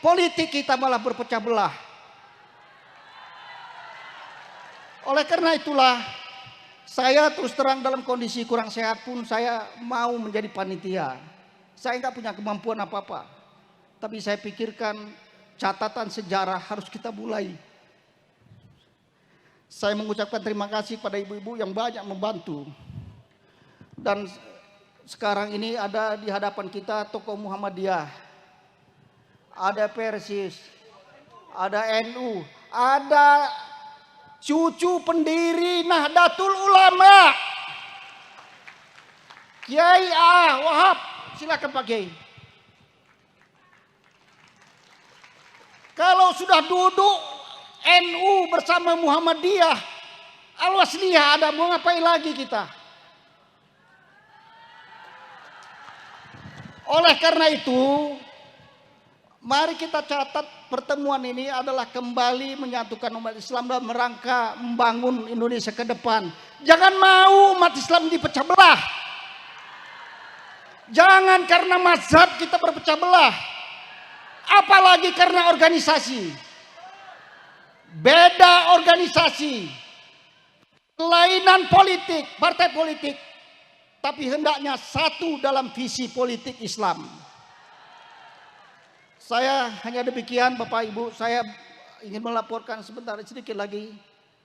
politik kita malah berpecah belah? Oleh karena itulah saya terus terang dalam kondisi kurang sehat pun saya mau menjadi panitia. Saya nggak punya kemampuan apa-apa. Tapi saya pikirkan catatan sejarah harus kita mulai. Saya mengucapkan terima kasih pada ibu-ibu yang banyak membantu. Dan sekarang ini ada di hadapan kita tokoh Muhammadiyah. Ada Persis. Ada NU. Ada cucu pendiri Nahdlatul Ulama Kiai A. Wahab. Silakan Pak Kiai. Kalau sudah duduk NU bersama Muhammadiyah, Al-Wasliyah ada, mau ngapain lagi kita? Oleh karena itu, mari kita catat pertemuan ini adalah kembali menyatukan umat Islam dalam rangka membangun Indonesia ke depan. Jangan mau umat Islam dipecah belah. Jangan karena mazhab kita berpecah belah. Apalagi karena organisasi. Beda organisasi. kelainan politik, partai politik, tapi hendaknya satu dalam visi politik Islam. Saya hanya demikian Bapak Ibu, saya ingin melaporkan sebentar sedikit lagi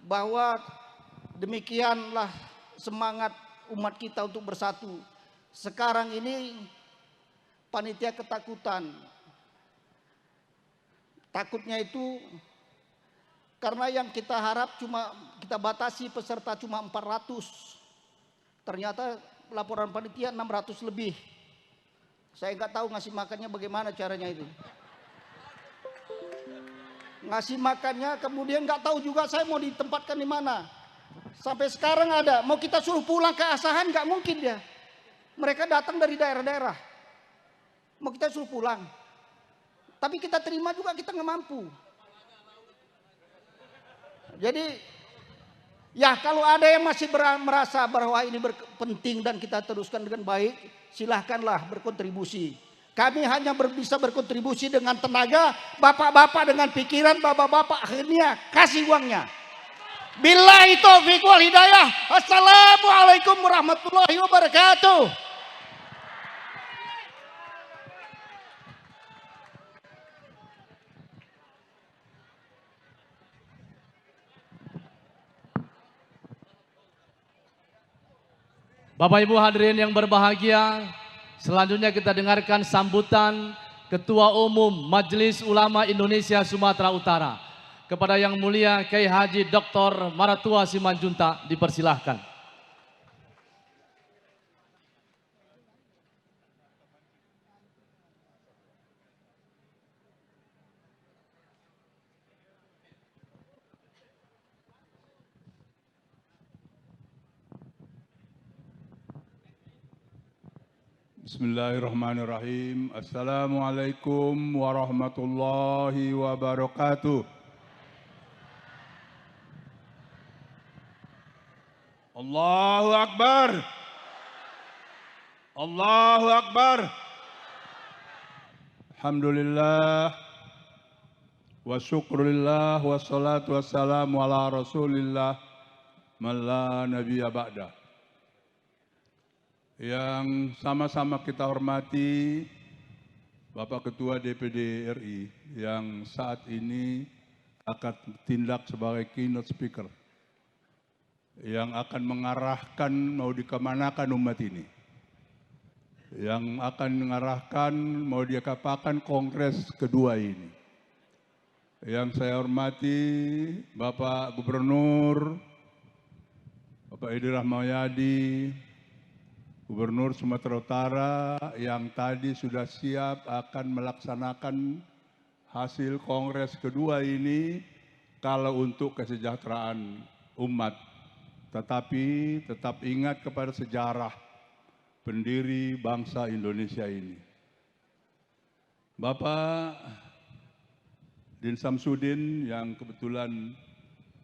bahwa demikianlah semangat umat kita untuk bersatu. Sekarang ini panitia ketakutan. Takutnya itu karena yang kita harap kita batasi peserta cuma 400. Ternyata laporan panitia 600 lebih. Saya nggak tahu ngasih makannya bagaimana caranya itu. Ngasih makannya kemudian nggak tahu juga saya mau ditempatkan di mana. Sampai sekarang ada, mau kita suruh pulang ke Asahan nggak mungkin dia. Mereka datang dari daerah-daerah. Mau kita suruh pulang. Tapi kita terima juga kita nggak mampu. Jadi ya kalau ada yang masih merasa bahwa ini penting dan kita teruskan dengan baik, silahkanlah berkontribusi. Kami hanya bisa berkontribusi dengan tenaga, bapak-bapak dengan pikiran, bapak-bapak akhirnya kasih uangnya. Billahi taufiq wal hidayah. Assalamualaikum warahmatullahi wabarakatuh. Bapak Ibu hadirin yang berbahagia, selanjutnya kita dengarkan sambutan Ketua Umum Majelis Ulama Indonesia Sumatera Utara. Kepada Yang Mulia Kiai Haji Dr. Maratua Simanjuntak dipersilahkan. Bismillahirrahmanirrahim. Assalamualaikum warahmatullahi wabarakatuh. Allahu Akbar. Allahu Akbar. Alhamdulillah. Wa syukurillah wa salatu wassalamu ala rasulillah man la nabiyya ba'da. Yang sama-sama kita hormati Bapak Ketua DPD RI yang saat ini akan tindak sebagai keynote speaker yang akan mengarahkan mau dikemanakan umat ini, yang akan mengarahkan mau dikapakan kongres kedua ini. Yang saya hormati Bapak Gubernur, Bapak Edi Rahmayadi, Gubernur Sumatera Utara yang tadi sudah siap akan melaksanakan hasil kongres kedua ini kalau untuk kesejahteraan umat. Tetapi tetap ingat kepada sejarah pendiri bangsa Indonesia ini. Bapak Din Samsudin yang kebetulan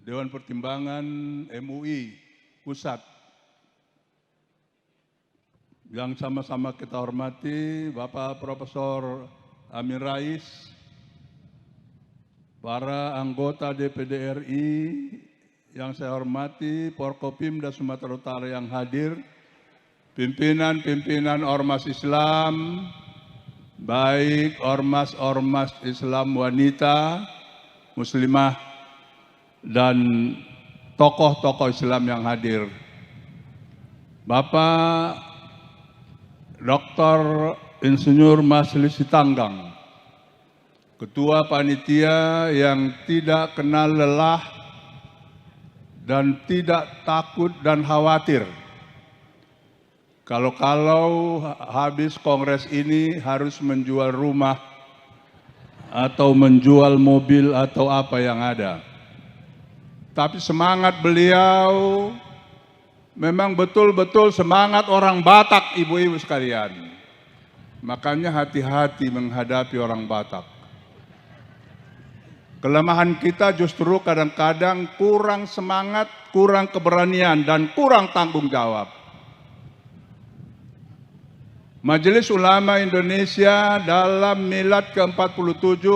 Dewan Pertimbangan MUI Pusat, yang sama-sama kita hormati Bapak Profesor Amin Rais, para anggota DPD RI yang saya hormati, Forkopimda Sumatera Utara yang hadir, pimpinan-pimpinan ormas Islam, baik ormas-ormas Islam wanita, muslimah, dan tokoh-tokoh Islam yang hadir. Bapak Dr. Insinyur Masli Sitanggang, Ketua Panitia yang tidak kenal lelah dan tidak takut dan khawatir. Kalau habis kongres ini harus menjual rumah atau menjual mobil atau apa yang ada. Tapi semangat beliau memang betul-betul semangat orang Batak, ibu-ibu sekalian. Makanya hati-hati menghadapi orang Batak. Kelemahan kita justru kadang-kadang kurang semangat, kurang keberanian, dan kurang tanggung jawab. Majelis Ulama Indonesia dalam Milad ke-47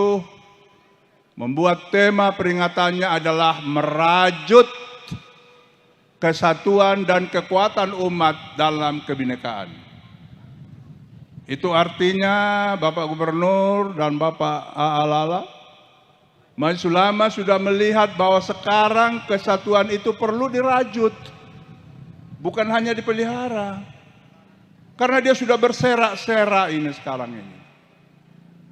membuat tema peringatannya adalah merajut kesatuan dan kekuatan umat dalam kebinekaan. Itu artinya Bapak Gubernur dan Bapak A'alala, Majelis Ulama sudah melihat bahwa sekarang kesatuan itu perlu dirajut, bukan hanya dipelihara. Karena dia sudah berserak-serak ini sekarang ini.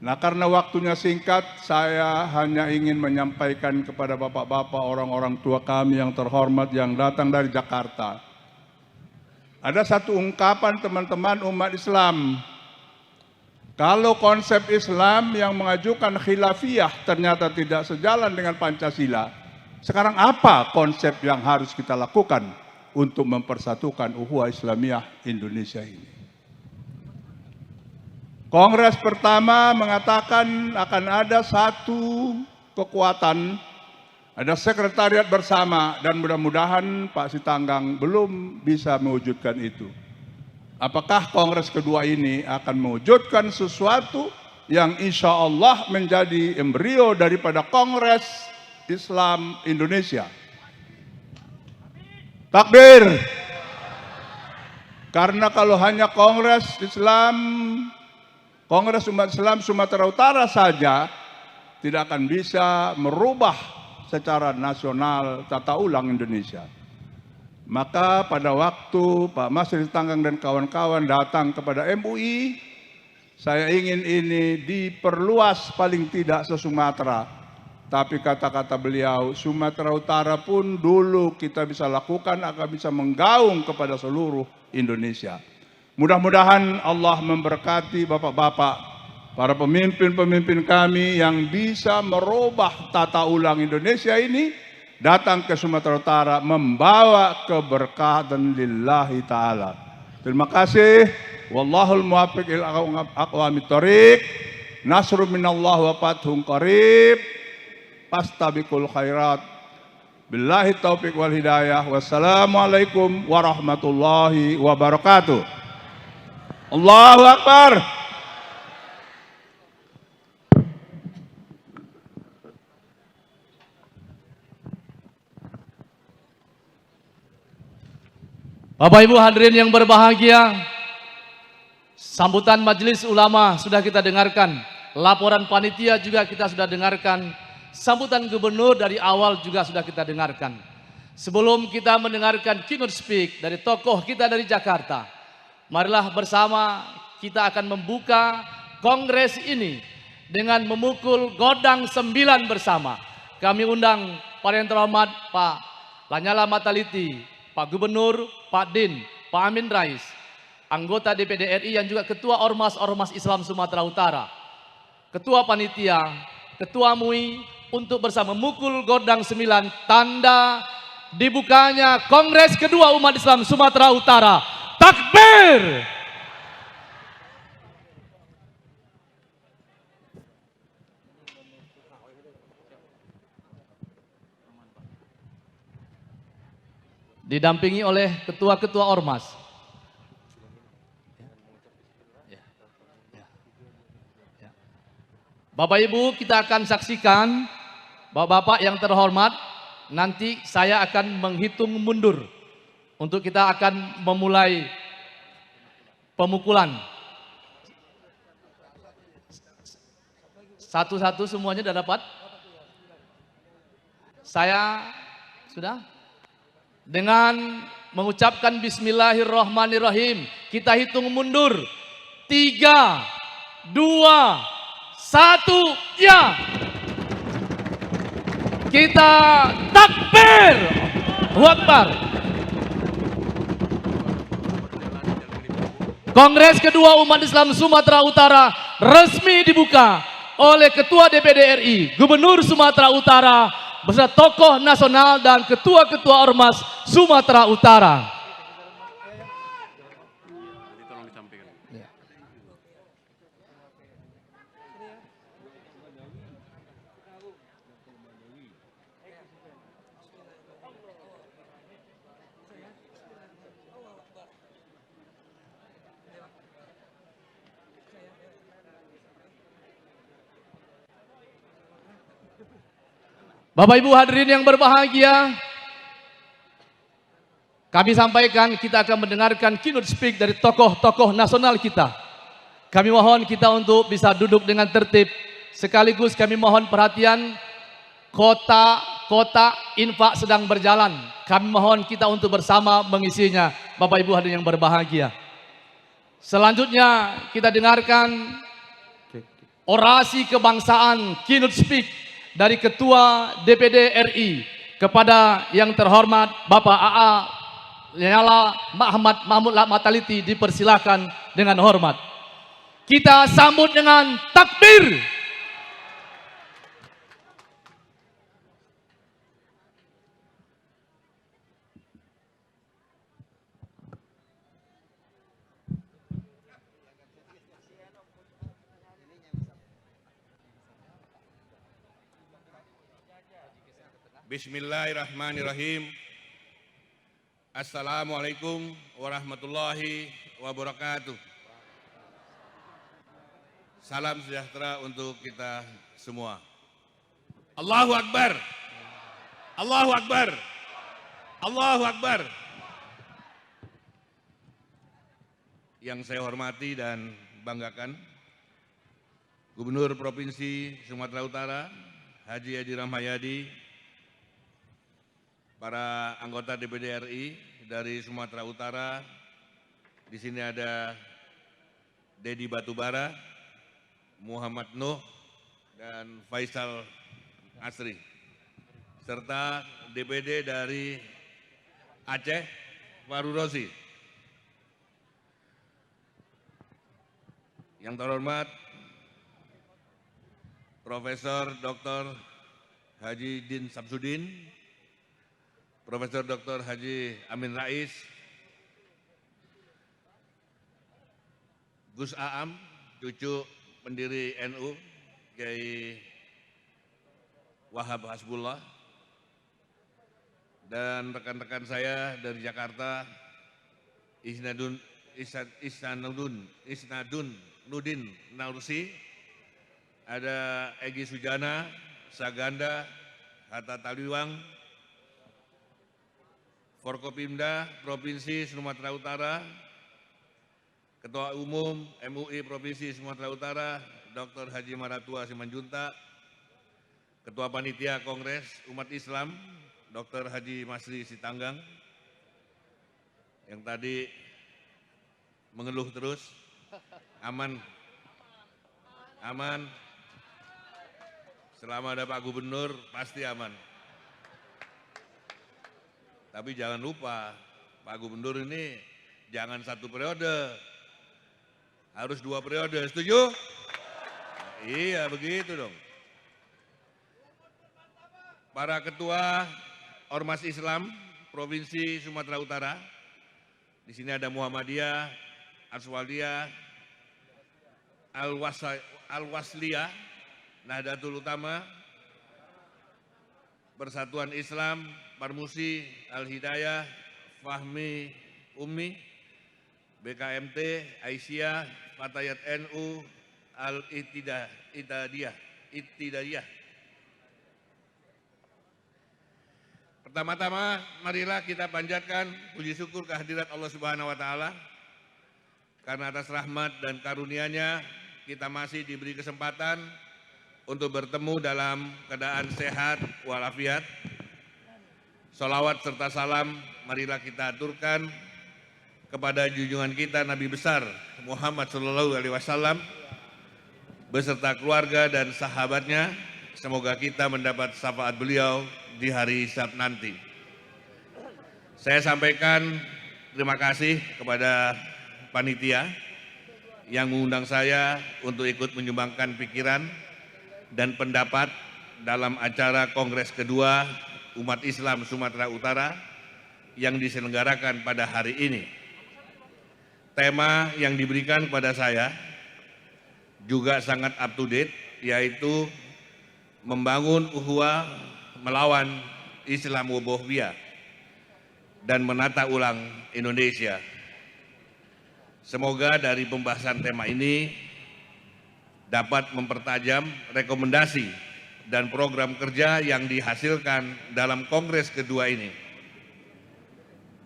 Nah, karena waktunya singkat, saya hanya ingin menyampaikan kepada bapak-bapak, orang-orang tua kami yang terhormat yang datang dari Jakarta. Ada satu ungkapan teman-teman umat Islam. Kalau konsep Islam yang mengajukan khilafiyah ternyata tidak sejalan dengan Pancasila, sekarang apa konsep yang harus kita lakukan untuk mempersatukan ukhuwah Islamiyah Indonesia ini? Kongres pertama mengatakan akan ada satu kekuatan, ada sekretariat bersama, dan mudah-mudahan Pak Sitanggang belum bisa mewujudkan itu. Apakah kongres kedua ini akan mewujudkan sesuatu yang insya Allah menjadi embrio daripada Kongres Islam Indonesia? Takbir! Karena kalau hanya Kongres Islam, Kongres Umat Islam Sumatera Utara saja tidak akan bisa merubah secara nasional tata ulang Indonesia. Maka pada waktu Pak Masri Tanggang dan kawan-kawan datang kepada MUI, saya ingin ini diperluas paling tidak se-Sumatera. Tapi kata-kata beliau, Sumatera Utara pun dulu kita bisa lakukan akan bisa menggaung kepada seluruh Indonesia. Mudah-mudahan Allah memberkati bapak-bapak, para pemimpin-pemimpin kami yang bisa merubah tata ulang Indonesia ini, datang ke Sumatera Utara membawa keberkahan lillahi ta'ala. Terima kasih. Wallahul muwaffiq ila aqwamit thoriq. Nasrun minallah wa fathun qarib. Fastabiqul khairat. Billahi taufiq wal hidayah. Wassalamualaikum warahmatullahi wabarakatuh. Allahu Akbar. Bapak Ibu hadirin yang berbahagia, sambutan Majelis Ulama sudah kita dengarkan, laporan panitia juga kita sudah dengarkan, sambutan gubernur dari awal juga sudah kita dengarkan. Sebelum kita mendengarkan keynote speak dari tokoh kita dari Jakarta, marilah bersama kita akan membuka kongres ini dengan memukul godang 9 bersama. Kami undang para yang terhormat Pak Lanyala Mataliti, Pak Gubernur, Pak Din, Pak Amin Rais, anggota DPD RI yang juga Ketua Ormas-Ormas Islam Sumatera Utara, Ketua Panitia, Ketua MUI, untuk bersama memukul godang 9 tanda dibukanya Kongres kedua Umat Islam Sumatera Utara. Takbir! Didampingi oleh ketua-ketua ormas. Bapak Ibu, kita akan saksikan, Bapak-bapak yang terhormat, nanti saya akan menghitung mundur untuk kita akan memulai pemukulan. Satu-satu semuanya sudah dapat? Saya sudah? Dengan mengucapkan bismillahirrahmanirrahim, kita hitung mundur. 3, 2, 1, ya. Kita takbir. Allahu Akbar. Kongres kedua Umat Islam Sumatera Utara resmi dibuka oleh Ketua DPD RI, Gubernur Sumatera Utara, beserta tokoh nasional dan ketua-ketua ormas Sumatera Utara. Bapak Ibu hadirin yang berbahagia, Kami sampaikan kita akan mendengarkan keynote speak dari tokoh-tokoh nasional kita. Kami mohon kita untuk bisa duduk dengan tertib. Sekaligus kami mohon perhatian, kota infak sedang berjalan. Kami mohon kita untuk bersama mengisinya, Bapak Ibu hadirin yang berbahagia. Selanjutnya kita dengarkan orasi kebangsaan keynote speak dari Ketua DPD RI kepada yang terhormat Bapak AA Lanyala Mahmud Mataliti, dipersilakan dengan hormat. Kita sambut dengan takbir. Bismillahirrahmanirrahim. Assalamualaikum warahmatullahi wabarakatuh. Salam sejahtera untuk kita semua. Allahu Akbar. Allahu Akbar. Allahu Akbar. Yang saya hormati dan banggakan, Gubernur Provinsi Sumatera Utara, Haji Edi Rahmayadi, para anggota DPD RI dari Sumatera Utara. Di sini ada Dedi Batubara, Muhammad Nuh, dan Faisal Asri, serta DPD dari Aceh, Faru Rosi. Yang terhormat Profesor Dr. Haji Din Samsudin, Profesor Dr. Haji Amin Rais, Gus Aam, cucu pendiri NU, Kiai Wahab Hasbullah, dan rekan-rekan saya dari Jakarta, Isnadun Nudin Nalrusi, ada Egy Sujana, Saganda, Hatta Taliwang, Forkopimda Provinsi Sumatera Utara, Ketua Umum MUI Provinsi Sumatera Utara, Dr. Haji Maratua Simanjuntak, Ketua Panitia Kongres Umat Islam, Dr. Haji Masri Sitanggang, yang tadi mengeluh terus, aman, selama ada Pak Gubernur pasti aman. Tapi jangan lupa, Pak Gubernur ini jangan 1 periode, harus 2 periode, setuju? Iya, begitu dong. Para ketua Ormas Islam Provinsi Sumatera Utara, di sini ada Muhammadiyah, Aswaldiyah, Al-Wasliyah, Nahdlatul Ulama, Persatuan Islam, Parmusi, Al-Hidayah, Fahmi Ummi, BKMT, Aisyah, Fatayat NU, Al-Ittidadiyah. Pertama-tama, marilah kita panjatkan puji syukur kehadirat Allah Subhanahu wa Ta'ala, karena atas rahmat dan karunia-Nya kita masih diberi kesempatan untuk bertemu dalam keadaan sehat walafiat. Sholawat serta salam marilah kita aturkan kepada junjungan kita Nabi besar Muhammad SAW beserta keluarga dan sahabatnya. Semoga kita mendapat syafaat beliau di hari hisab nanti. Saya sampaikan terima kasih kepada panitia yang mengundang saya untuk ikut menyumbangkan pikiran dan pendapat dalam acara Kongres kedua Umat Islam Sumatera Utara yang diselenggarakan pada hari ini. Tema yang diberikan kepada saya juga sangat up to date, yaitu membangun ukhuwah melawan Islamophobia dan menata ulang Indonesia. Semoga dari pembahasan tema ini dapat mempertajam rekomendasi dan program kerja yang dihasilkan dalam Kongres kedua ini.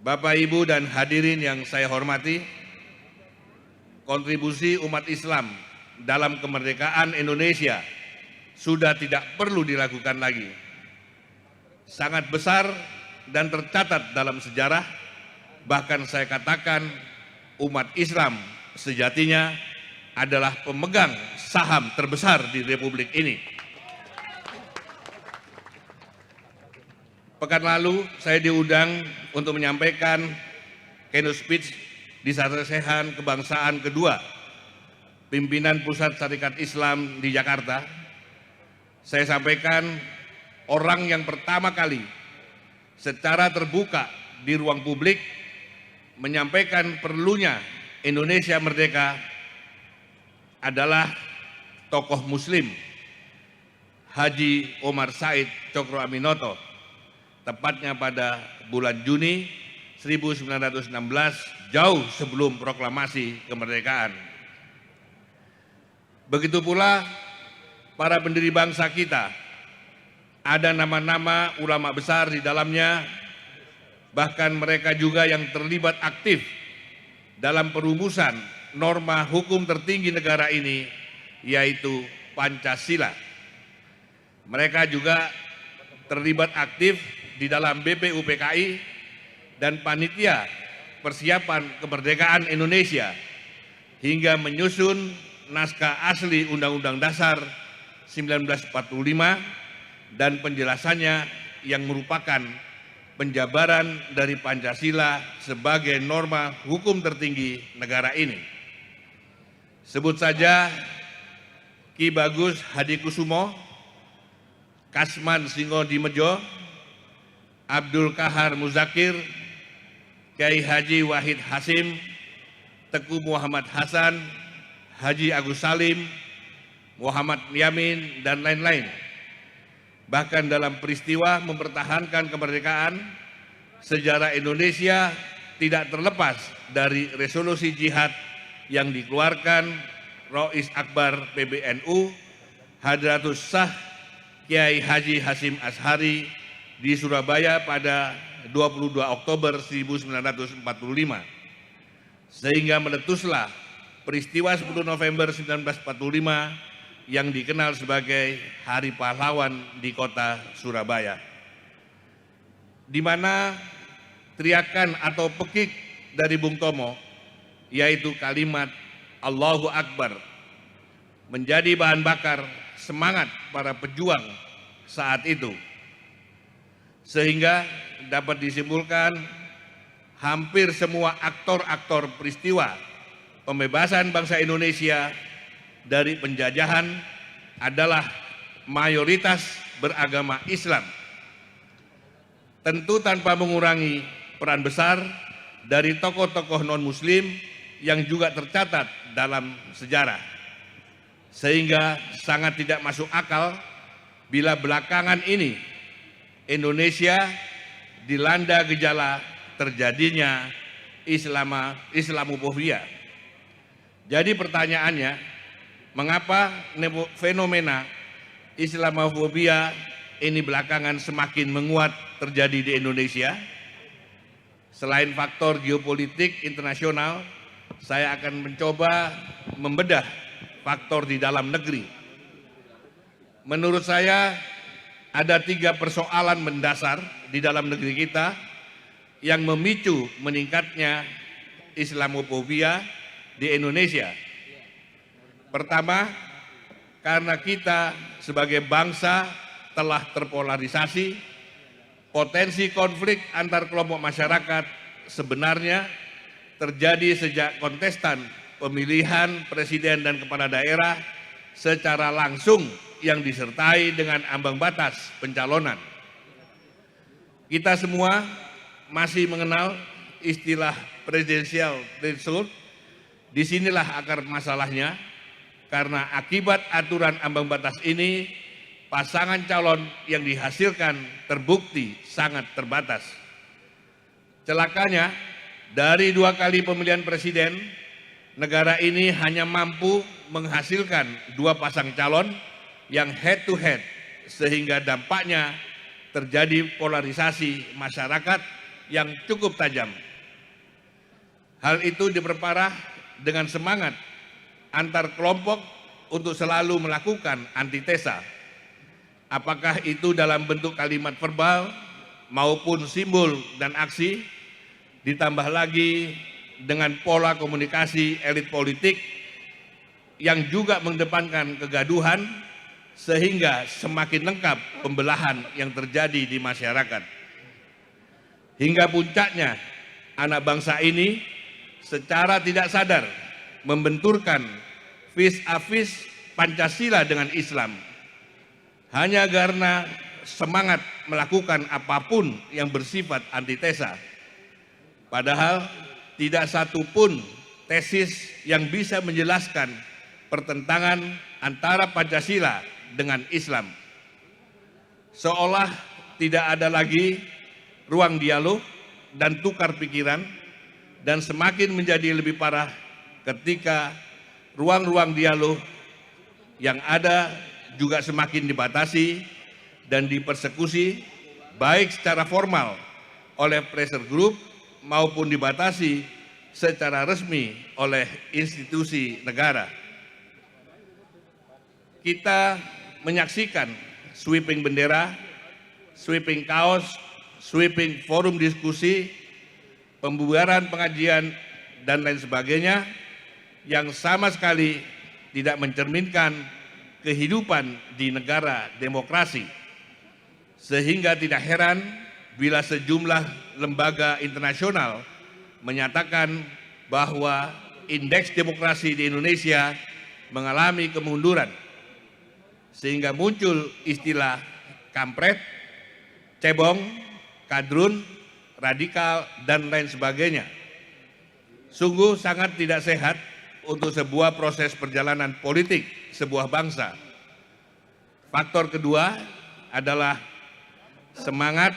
Bapak, Ibu, dan hadirin yang saya hormati, kontribusi umat Islam dalam kemerdekaan Indonesia sudah tidak perlu diragukan lagi. Sangat besar dan tercatat dalam sejarah, bahkan saya katakan umat Islam sejatinya adalah pemegang saham terbesar di Republik ini. Pekan lalu saya diundang untuk menyampaikan keynote speech di Sarsehan Kebangsaan kedua pimpinan Pusat Sarekat Islam di Jakarta. Saya sampaikan orang yang pertama kali secara terbuka di ruang publik menyampaikan perlunya Indonesia merdeka adalah tokoh Muslim Haji Omar Said Cokro Aminoto, tepatnya pada bulan Juni 1916, jauh sebelum proklamasi kemerdekaan. Begitu pula para pendiri bangsa kita, ada nama-nama ulama besar di dalamnya, bahkan mereka juga yang terlibat aktif dalam perumusan norma hukum tertinggi negara ini, yaitu Pancasila. Mereka juga terlibat aktif di dalam BPUPKI dan Panitia Persiapan Kemerdekaan Indonesia hingga menyusun naskah asli Undang-Undang Dasar 1945 dan penjelasannya yang merupakan penjabaran dari Pancasila sebagai norma hukum tertinggi negara ini. Sebut saja Ki Bagus Hadikusumo, Kasman Singodimedjo, Abdul Kahar Muzakir, Kiai Haji Wahid Hasim, Teguh Muhammad Hasan, Haji Agus Salim, Muhammad Yamin, dan lain-lain. Bahkan dalam peristiwa mempertahankan kemerdekaan, sejarah Indonesia tidak terlepas dari resolusi jihad yang dikeluarkan Rois Akbar PBNU Hadratus Shah Kiai Haji Hasim Ashari di Surabaya pada 22 Oktober 1945. Sehingga meletuslah peristiwa 10 November 1945 yang dikenal sebagai Hari Pahlawan di kota Surabaya, di mana teriakan atau pekik dari Bung Tomo, yaitu kalimat Allahu Akbar, menjadi bahan bakar semangat para pejuang saat itu. Sehingga dapat disimpulkan hampir semua aktor-aktor peristiwa pembebasan bangsa Indonesia dari penjajahan adalah mayoritas beragama Islam. Tentu tanpa mengurangi peran besar dari tokoh-tokoh non-muslim yang juga tercatat dalam sejarah. Sehingga sangat tidak masuk akal bila belakangan ini Indonesia dilanda gejala terjadinya Islamofobia. Jadi pertanyaannya, mengapa fenomena Islamofobia ini belakangan semakin menguat terjadi di Indonesia? Selain faktor geopolitik internasional, saya akan mencoba membedah faktor di dalam negeri. Menurut saya ada 3 persoalan mendasar di dalam negeri kita yang memicu meningkatnya Islamofobia di Indonesia. Pertama, karena kita sebagai bangsa telah terpolarisasi, potensi konflik antar kelompok masyarakat sebenarnya terjadi sejak kontestan pemilihan presiden dan kepala daerah secara langsung yang disertai dengan ambang batas pencalonan. Kita semua masih mengenal istilah presidensial threshold. Disinilah akar masalahnya, karena akibat aturan ambang batas ini, pasangan calon yang dihasilkan terbukti sangat terbatas. Celakanya, dari 2 kali pemilihan presiden, negara ini hanya mampu menghasilkan 2 pasang calon yang head to head, sehingga dampaknya terjadi polarisasi masyarakat yang cukup tajam. Hal itu diperparah dengan semangat antar kelompok untuk selalu melakukan antitesa. Apakah itu dalam bentuk kalimat verbal maupun simbol dan aksi, ditambah lagi dengan pola komunikasi elit politik yang juga mengedepankan kegaduhan, sehingga semakin lengkap pembelahan yang terjadi di masyarakat. Hingga puncaknya, anak bangsa ini secara tidak sadar membenturkan vis-a-vis Pancasila dengan Islam, hanya karena semangat melakukan apapun yang bersifat antitesa. Padahal tidak satu pun tesis yang bisa menjelaskan pertentangan antara Pancasila dengan Islam. Seolah tidak ada lagi ruang dialog dan tukar pikiran, dan semakin menjadi lebih parah ketika ruang-ruang dialog yang ada juga semakin dibatasi dan dipersekusi, baik secara formal oleh pressure group maupun dibatasi secara resmi oleh institusi negara. Kita menyaksikan sweeping bendera, sweeping kaos, sweeping forum diskusi, pembubaran pengajian, dan lain sebagainya yang sama sekali tidak mencerminkan kehidupan di negara demokrasi. Sehingga tidak heran bila sejumlah lembaga internasional menyatakan bahwa indeks demokrasi di Indonesia mengalami kemunduran, sehingga muncul istilah kampret, cebong, kadrun, radikal, dan lain sebagainya. Sungguh sangat tidak sehat untuk sebuah proses perjalanan politik sebuah bangsa. Faktor kedua adalah semangat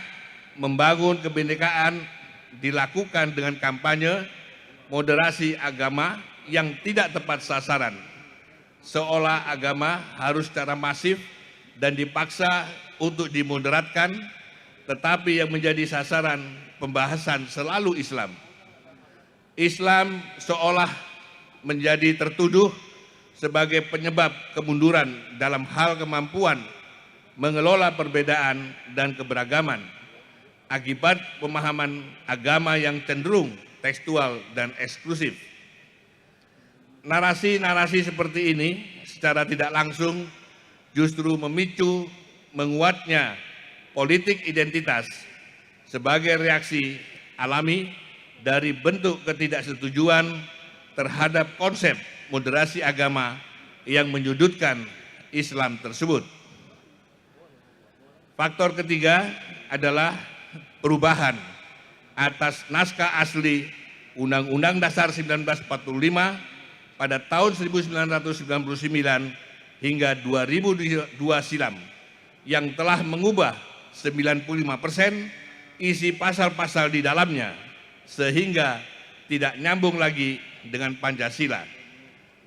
membangun kebinekaan dilakukan dengan kampanye moderasi agama yang tidak tepat sasaran, seolah agama harus secara masif dan dipaksa untuk dimoderatkan, tetapi yang menjadi sasaran pembahasan selalu Islam. Islam seolah menjadi tertuduh sebagai penyebab kemunduran dalam hal kemampuan mengelola perbedaan dan keberagaman akibat pemahaman agama yang cenderung tekstual dan eksklusif. Narasi-narasi seperti ini secara tidak langsung justru memicu menguatnya politik identitas sebagai reaksi alami dari bentuk ketidaksetujuan terhadap konsep moderasi agama yang menyudutkan Islam tersebut. Faktor ketiga adalah perubahan atas naskah asli Undang-Undang Dasar 1945 pada tahun 1999 hingga 2002 silam, yang telah mengubah 95% isi pasal-pasal di dalamnya sehingga tidak nyambung lagi dengan Pancasila.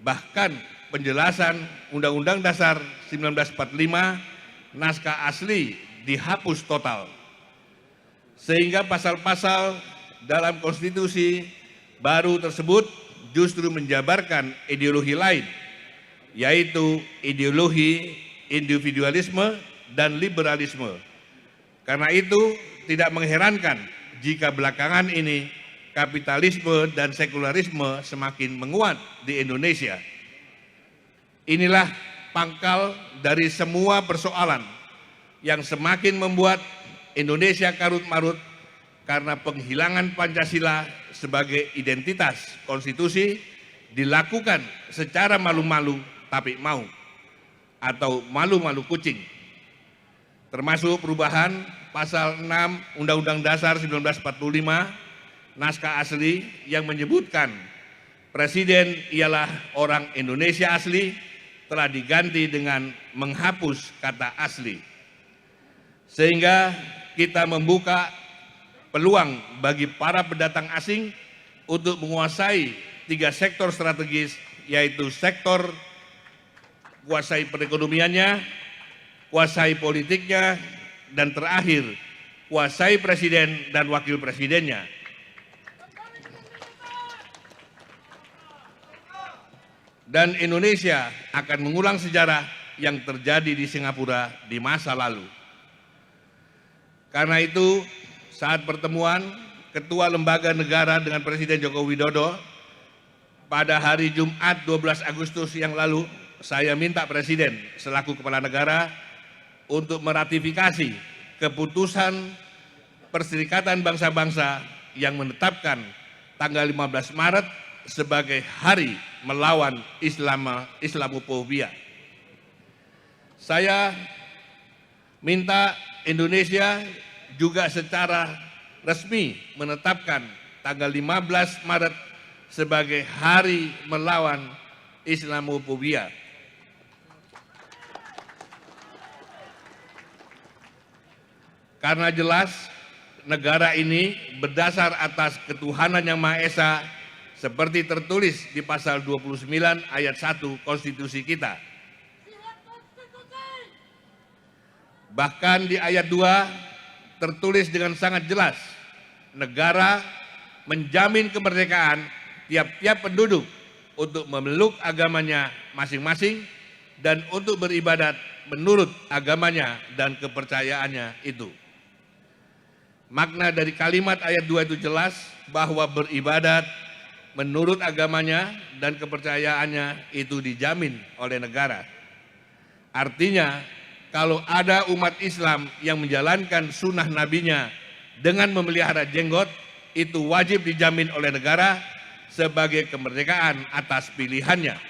Bahkan penjelasan Undang-Undang Dasar 1945 naskah asli dihapus total, sehingga pasal-pasal dalam konstitusi baru tersebut justru menjabarkan ideologi lain, yaitu ideologi individualisme dan liberalisme. Karena itu tidak mengherankan jika belakangan ini kapitalisme dan sekularisme semakin menguat di Indonesia. Inilah pangkal dari semua persoalan yang semakin membuat Indonesia karut-marut karena penghilangan Pancasila sebagai identitas konstitusi dilakukan secara malu-malu tapi mau, atau malu-malu kucing. Termasuk perubahan pasal 6 Undang-Undang Dasar 1945 naskah asli yang menyebutkan presiden ialah orang Indonesia asli telah diganti dengan menghapus kata asli, sehingga kita membuka peluang bagi para pendatang asing untuk menguasai 3 sektor strategis, yaitu sektor kuasai perekonomiannya, kuasai politiknya, dan terakhir kuasai presiden dan wakil presidennya. Dan Indonesia akan mengulang sejarah yang terjadi di Singapura di masa lalu. Karena itu, saat pertemuan Ketua Lembaga Negara dengan Presiden Joko Widodo pada hari Jumat 12 Agustus yang lalu, saya minta Presiden selaku Kepala Negara untuk meratifikasi keputusan Perserikatan Bangsa-Bangsa yang menetapkan tanggal 15 Maret sebagai hari melawan Islamofobia. Saya minta Indonesia juga secara resmi menetapkan tanggal 15 Maret sebagai hari melawan Islamofobia. Karena jelas negara ini berdasar atas ketuhanan yang Maha Esa seperti tertulis di pasal 29 ayat 1 konstitusi kita. Bahkan di ayat 2 tertulis dengan sangat jelas, negara menjamin kemerdekaan tiap-tiap penduduk untuk memeluk agamanya masing-masing dan untuk beribadat menurut agamanya dan kepercayaannya itu. Makna dari kalimat ayat 2 itu jelas bahwa beribadat menurut agamanya dan kepercayaannya itu dijamin oleh negara. Artinya, kalau ada umat Islam yang menjalankan sunnah nabinya dengan memelihara jenggot, itu wajib dijamin oleh negara sebagai kemerdekaan atas pilihannya.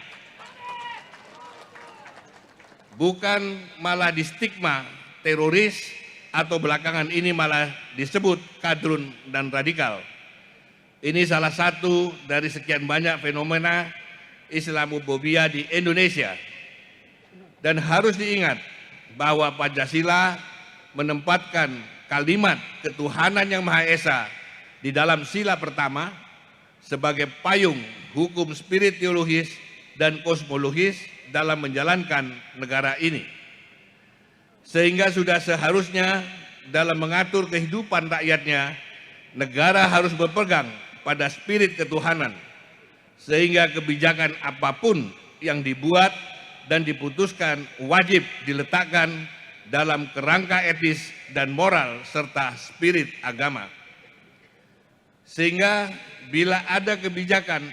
Bukan malah distigma teroris atau belakangan ini malah disebut kadrun dan radikal. Ini salah satu dari sekian banyak fenomena Islamofobia di Indonesia. Dan harus diingat bahwa Pancasila menempatkan kalimat ketuhanan yang Maha Esa di dalam sila pertama sebagai payung hukum spirituologis dan kosmologis dalam menjalankan negara ini. Sehingga sudah seharusnya dalam mengatur kehidupan rakyatnya, negara harus berpegang pada spirit ketuhanan, sehingga kebijakan apapun yang dibuat dan diputuskan wajib diletakkan dalam kerangka etis dan moral serta spirit agama. Sehingga bila ada kebijakan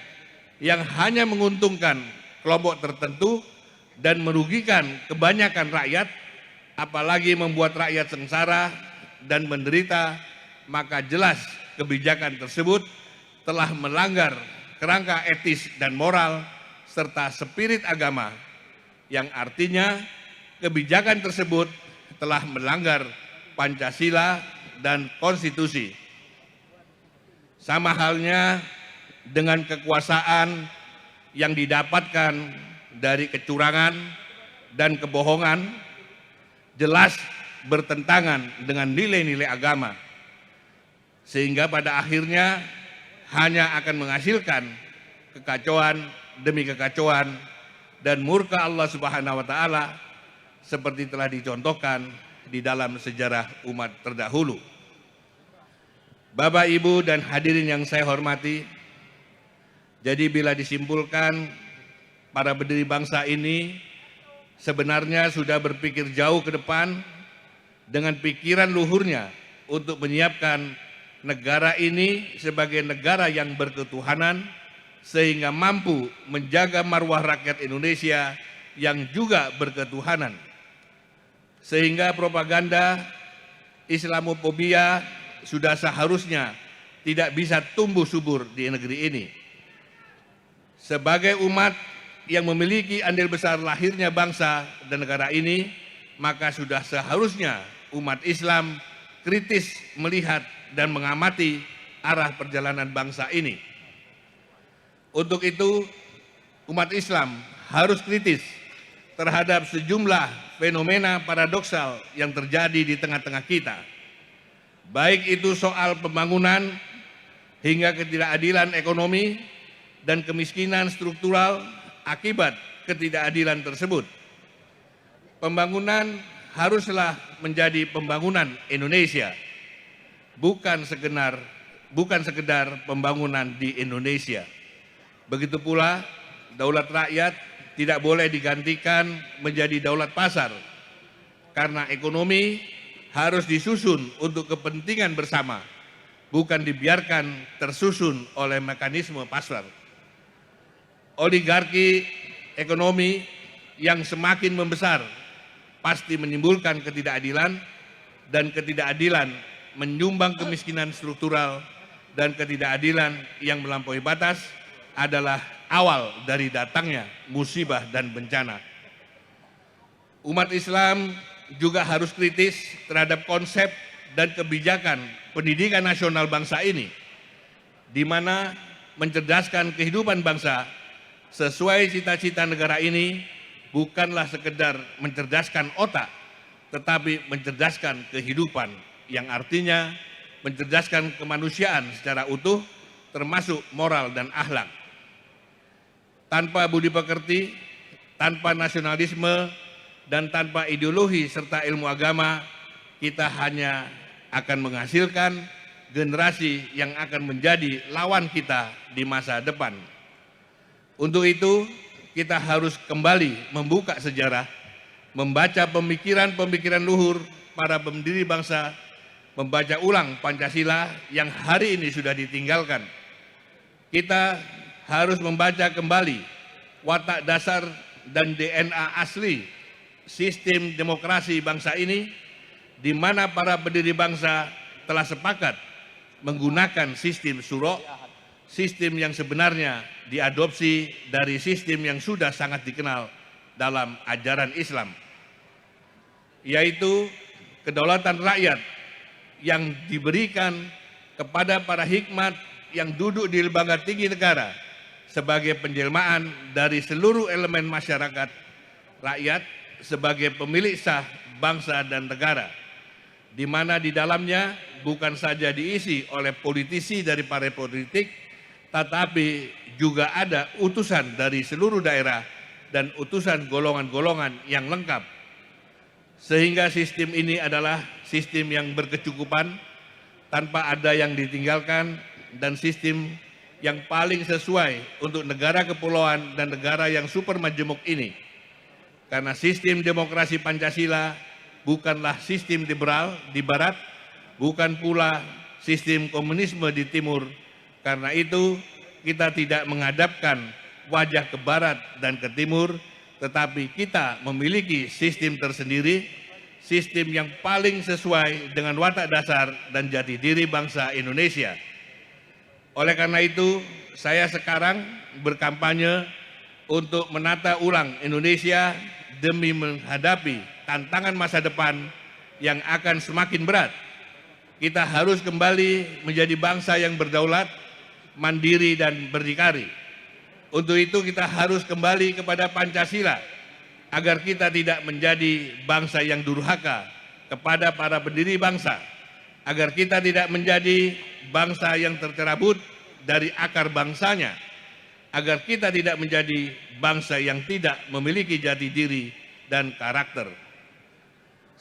yang hanya menguntungkan kelompok tertentu dan merugikan kebanyakan rakyat, apalagi membuat rakyat sengsara dan menderita, maka jelas kebijakan tersebut telah melanggar kerangka etis dan moral serta spirit agama, yang artinya kebijakan tersebut telah melanggar Pancasila dan konstitusi. Sama halnya dengan kekuasaan yang didapatkan dari kecurangan dan kebohongan, jelas bertentangan dengan nilai-nilai agama, sehingga pada akhirnya hanya akan menghasilkan kekacauan demi kekacauan dan murka Allah Subhanahu wa Ta'ala, seperti telah dicontohkan di dalam sejarah umat terdahulu. Bapak, Ibu, dan hadirin yang saya hormati, jadi bila disimpulkan, para pendiri bangsa ini sebenarnya sudah berpikir jauh ke depan dengan pikiran luhurnya untuk menyiapkan negara ini sebagai negara yang berketuhanan, sehingga mampu menjaga marwah rakyat Indonesia yang juga berketuhanan. Sehingga propaganda Islamofobia sudah seharusnya tidak bisa tumbuh subur di negeri ini. Sebagai umat yang memiliki andil besar lahirnya bangsa dan negara ini, maka sudah seharusnya umat Islam kritis melihat dan mengamati arah perjalanan bangsa ini. Untuk itu, umat Islam harus kritis terhadap sejumlah fenomena paradoksal yang terjadi di tengah-tengah kita. Baik itu soal pembangunan hingga ketidakadilan ekonomi dan kemiskinan struktural akibat ketidakadilan tersebut. Pembangunan haruslah menjadi pembangunan Indonesia, bukan sekedar pembangunan di Indonesia. Begitu pula daulat rakyat tidak boleh digantikan menjadi daulat pasar, karena ekonomi harus disusun untuk kepentingan bersama, bukan dibiarkan tersusun oleh mekanisme pasar. Oligarki ekonomi yang semakin membesar pasti menimbulkan ketidakadilan, dan ketidakadilan menyumbang kemiskinan struktural, dan ketidakadilan yang melampaui batas adalah awal dari datangnya musibah dan bencana. Umat Islam juga harus kritis terhadap konsep dan kebijakan pendidikan nasional bangsa ini, di mana mencerdaskan kehidupan bangsa sesuai cita-cita negara ini bukanlah sekedar mencerdaskan otak, tetapi mencerdaskan kehidupan, yang artinya mencerdaskan kemanusiaan secara utuh, termasuk moral dan akhlak. Tanpa budi pekerti, tanpa nasionalisme, dan tanpa ideologi serta ilmu agama, kita hanya akan menghasilkan generasi yang akan menjadi lawan kita di masa depan. Untuk itu, kita harus kembali membuka sejarah, membaca pemikiran-pemikiran luhur para pendiri bangsa, membaca ulang Pancasila yang hari ini sudah ditinggalkan. Kita harus membaca kembali watak dasar dan DNA asli sistem demokrasi bangsa ini, di mana para pendiri bangsa telah sepakat menggunakan sistem syuro, sistem yang sebenarnya diadopsi dari sistem yang sudah sangat dikenal dalam ajaran Islam, yaitu kedaulatan rakyat yang diberikan kepada para hikmat yang duduk di lembaga tinggi negara sebagai penjelmaan dari seluruh elemen masyarakat rakyat sebagai pemilik sah bangsa dan negara, di mana di dalamnya bukan saja diisi oleh politisi dari partai politik, tetapi juga ada utusan dari seluruh daerah dan utusan golongan-golongan yang lengkap. Sehingga sistem ini adalah sistem yang berkecukupan, tanpa ada yang ditinggalkan, dan sistem yang paling sesuai untuk negara kepulauan dan negara yang super majemuk ini. Karena sistem demokrasi Pancasila bukanlah sistem liberal di barat, bukan pula sistem komunisme di timur. Karena itu kita tidak menghadapkan wajah ke barat dan ke timur, tetapi kita memiliki sistem tersendiri, sistem yang paling sesuai dengan watak dasar dan jati diri bangsa Indonesia. Oleh karena itu, saya sekarang berkampanye untuk menata ulang Indonesia demi menghadapi tantangan masa depan yang akan semakin berat. Kita harus kembali menjadi bangsa yang berdaulat, mandiri, dan berdikari. Untuk itu kita harus kembali kepada Pancasila, agar kita tidak menjadi bangsa yang durhaka kepada para pendiri bangsa, agar kita tidak menjadi bangsa yang tercerabut dari akar bangsanya, agar kita tidak menjadi bangsa yang tidak memiliki jati diri dan karakter.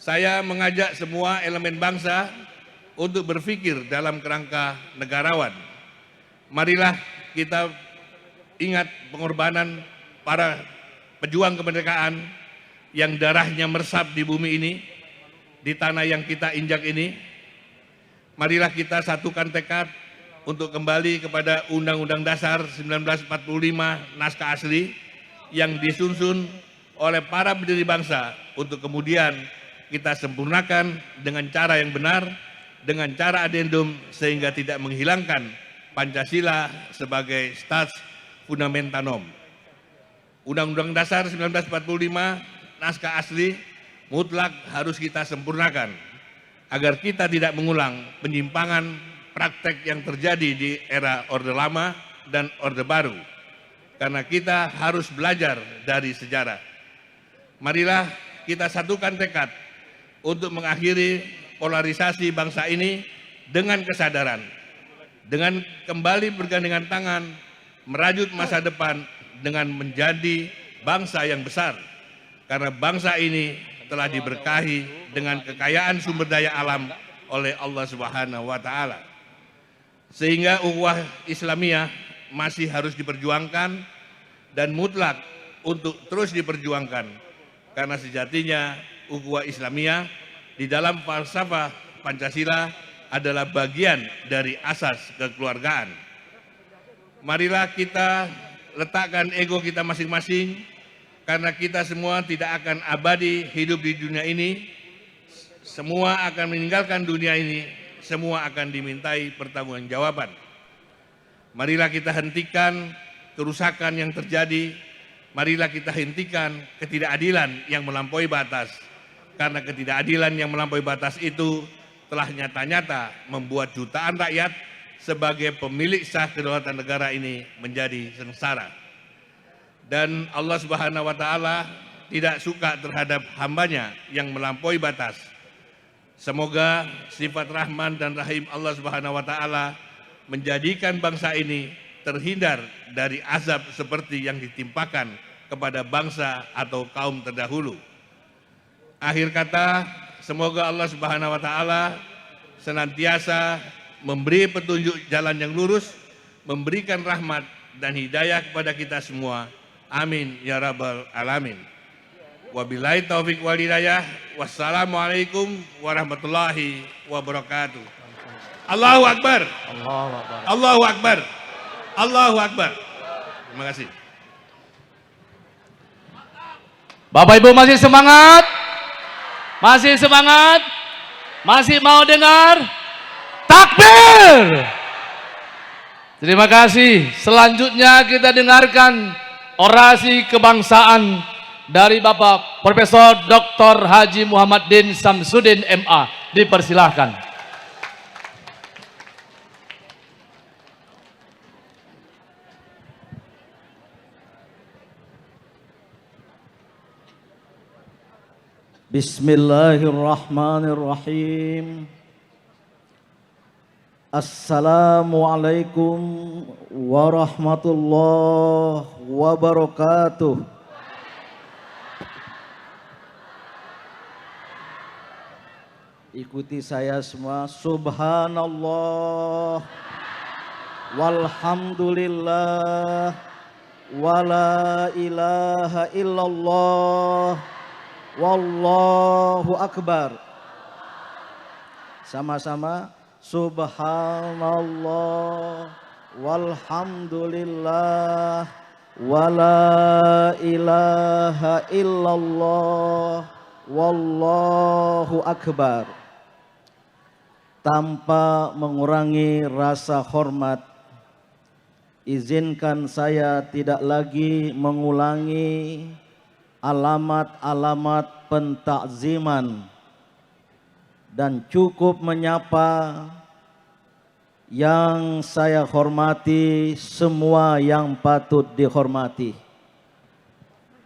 Saya mengajak semua elemen bangsa untuk berpikir dalam kerangka negarawan. Marilah kita ingat pengorbanan para pejuang kemerdekaan yang darahnya meresap di bumi ini, di tanah yang kita injak ini. Marilah kita satukan tekad untuk kembali kepada Undang-Undang Dasar 1945 naskah asli yang disusun oleh para pendiri bangsa, untuk kemudian kita sempurnakan dengan cara yang benar, dengan cara adendum, sehingga tidak menghilangkan Pancasila sebagai stats fundamentanom. Undang-Undang Dasar 1945 naskah asli mutlak harus kita sempurnakan agar kita tidak mengulang penyimpangan praktek yang terjadi di era Orde Lama dan Orde Baru, karena kita harus belajar dari sejarah. Marilah kita satukan tekad untuk mengakhiri polarisasi bangsa ini dengan kesadaran, dengan kembali bergandengan tangan merajut masa depan dengan menjadi bangsa yang besar, karena bangsa ini telah diberkahi dengan kekayaan sumber daya alam oleh Allah Subhanahu wa taala. Sehingga ukhuwah Islamiyah masih harus diperjuangkan dan mutlak untuk terus diperjuangkan, karena sejatinya ukhuwah Islamiyah di dalam falsafah Pancasila adalah bagian dari asas kekeluargaan. Marilah kita letakkan ego kita masing-masing, karena kita semua tidak akan abadi hidup di dunia ini. Semua akan meninggalkan dunia ini, semua akan dimintai pertanggungjawaban. Marilah kita hentikan kerusakan yang terjadi. Marilah kita hentikan ketidakadilan yang melampaui batas. Karena ketidakadilan yang melampaui batas itu telah nyata-nyata membuat jutaan rakyat sebagai pemilik sah kedaulatan negara ini menjadi sengsara. Dan Allah Subhanahu wa taala tidak suka terhadap hambanya yang melampaui batas. Semoga sifat Rahman dan Rahim Allah Subhanahu wa taala menjadikan bangsa ini terhindar dari azab seperti yang ditimpakan kepada bangsa atau kaum terdahulu. Akhir kata, semoga Allah Subhanahu wa taala senantiasa memberi petunjuk jalan yang lurus, memberikan rahmat dan hidayah kepada kita semua. Amin ya rabbal alamin. Wabillahi taufik wal hidayah. Wassalamualaikum warahmatullahi wabarakatuh. Allahu akbar. Allahu akbar. Allahu akbar. Terima kasih. Bapak Ibu masih semangat? Masih semangat? Masih mau dengar? Takbir! Terima kasih. Selanjutnya kita dengarkan orasi kebangsaan dari Bapak Profesor Dr. Haji Muhammad Din Samsudin MA. Dipersilahkan. Bismillahirrahmanirrahim. Assalamualaikum warahmatullahi wabarakatuh. Ikuti saya semua. Subhanallah walhamdulillah wala ilaha illallah wallahu akbar. Sama-sama. Subhanallah walhamdulillah wala ilaha illallah wallahu akbar. Tanpa mengurangi rasa hormat, izinkan saya tidak lagi mengulangi alamat-alamat pentakziman dan cukup menyapa yang saya hormati semua yang patut dihormati.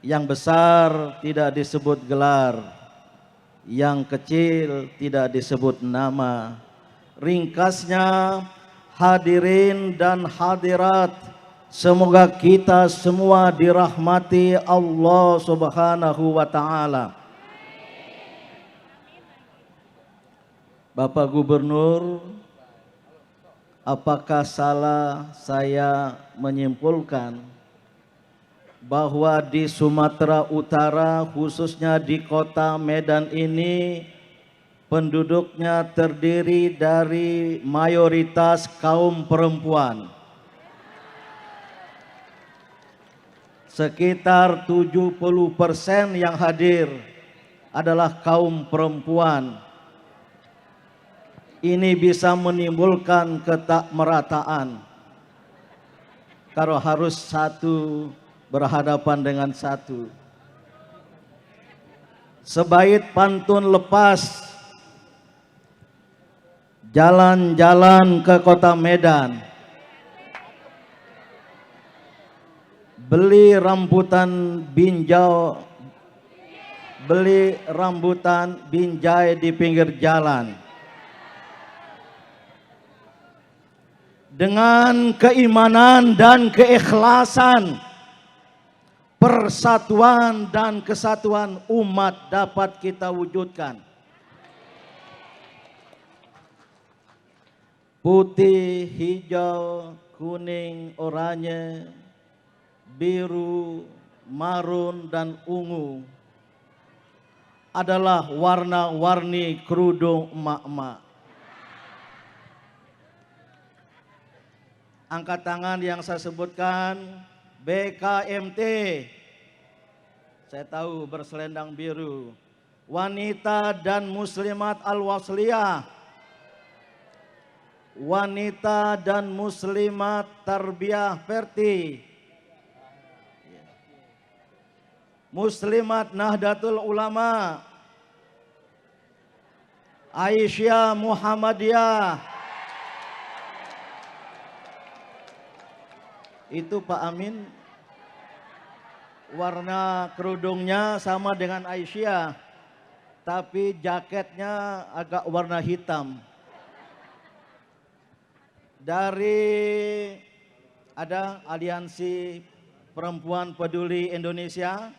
Yang besar tidak disebut gelar, yang kecil tidak disebut nama. Ringkasnya, hadirin dan hadirat, semoga kita semua dirahmati Allah Subhanahu wa taala. Bapak Gubernur, apakah salah saya menyimpulkan bahwa di Sumatera Utara, khususnya di kota Medan ini, penduduknya terdiri dari mayoritas kaum perempuan? Sekitar 70% yang hadir adalah kaum perempuan. Ini bisa menimbulkan ketakmerataan. Kalau harus satu berhadapan dengan satu. Sebaik pantun lepas, jalan-jalan ke kota Medan, beli rambutan binjai di pinggir jalan. Dengan keimanan dan keikhlasan, persatuan dan kesatuan umat dapat kita wujudkan. putih, hijau, kuning, oranye, biru, marun, dan ungu adalah warna-warni kerudung emak-emak. Angkat tangan yang saya sebutkan, BKMT, saya tahu berselendang biru. Wanita dan Muslimat Al-Wasliyah, wanita dan Muslimat Tarbiyah Perti, Muslimat Nahdlatul Ulama, Aisyah Muhammadiyah. Itu Pak Amin, warna kerudungnya sama dengan Aisyah, tapi jaketnya agak warna hitam. Dari ada Aliansi Perempuan Peduli Indonesia,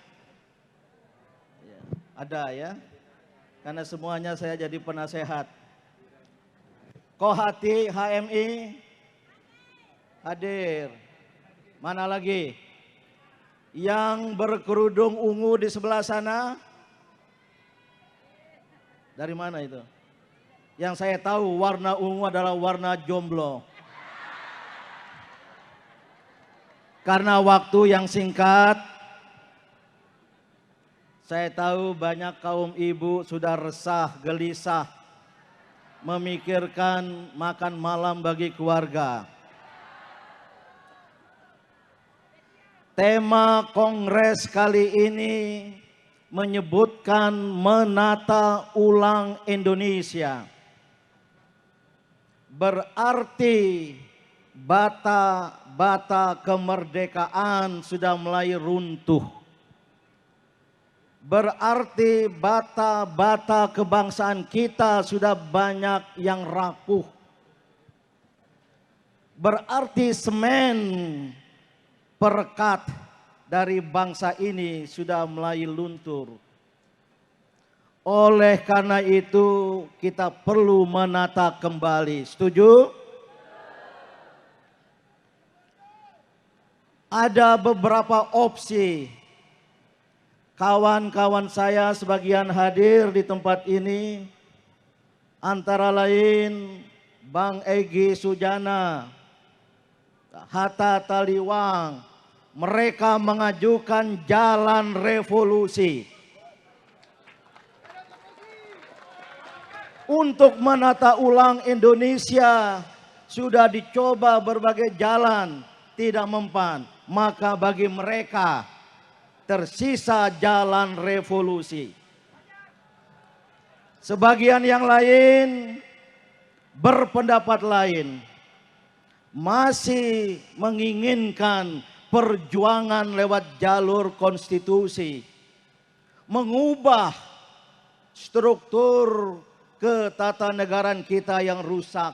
ada ya, karena semuanya saya jadi penasehat. Kohati HMI hadir. Mana lagi? Yang berkerudung ungu di sebelah sana, dari mana itu? Yang saya tahu warna ungu adalah warna jomblo. Karena waktu yang singkat, saya tahu banyak kaum ibu sudah resah, gelisah, memikirkan makan malam bagi keluarga. Tema kongres kali ini menyebutkan menata ulang Indonesia. Berarti bata-bata kemerdekaan sudah mulai runtuh. Berarti bata-bata kebangsaan kita sudah banyak yang rapuh. Berarti semen perekat dari bangsa ini sudah mulai luntur. Oleh karena itu kita perlu menata kembali. Setuju? Ada beberapa opsi. Kawan-kawan saya sebagian hadir di tempat ini, antara lain Bang Egy Sujana, Hatta Taliwang. Mereka mengajukan jalan revolusi untuk menata ulang Indonesia. Sudah dicoba berbagai jalan, tidak mempan. Maka bagi mereka tersisa jalan revolusi. Sebagian yang lain berpendapat lain, masih menginginkan perjuangan lewat jalur konstitusi, mengubah struktur ketatanegaraan kita yang rusak.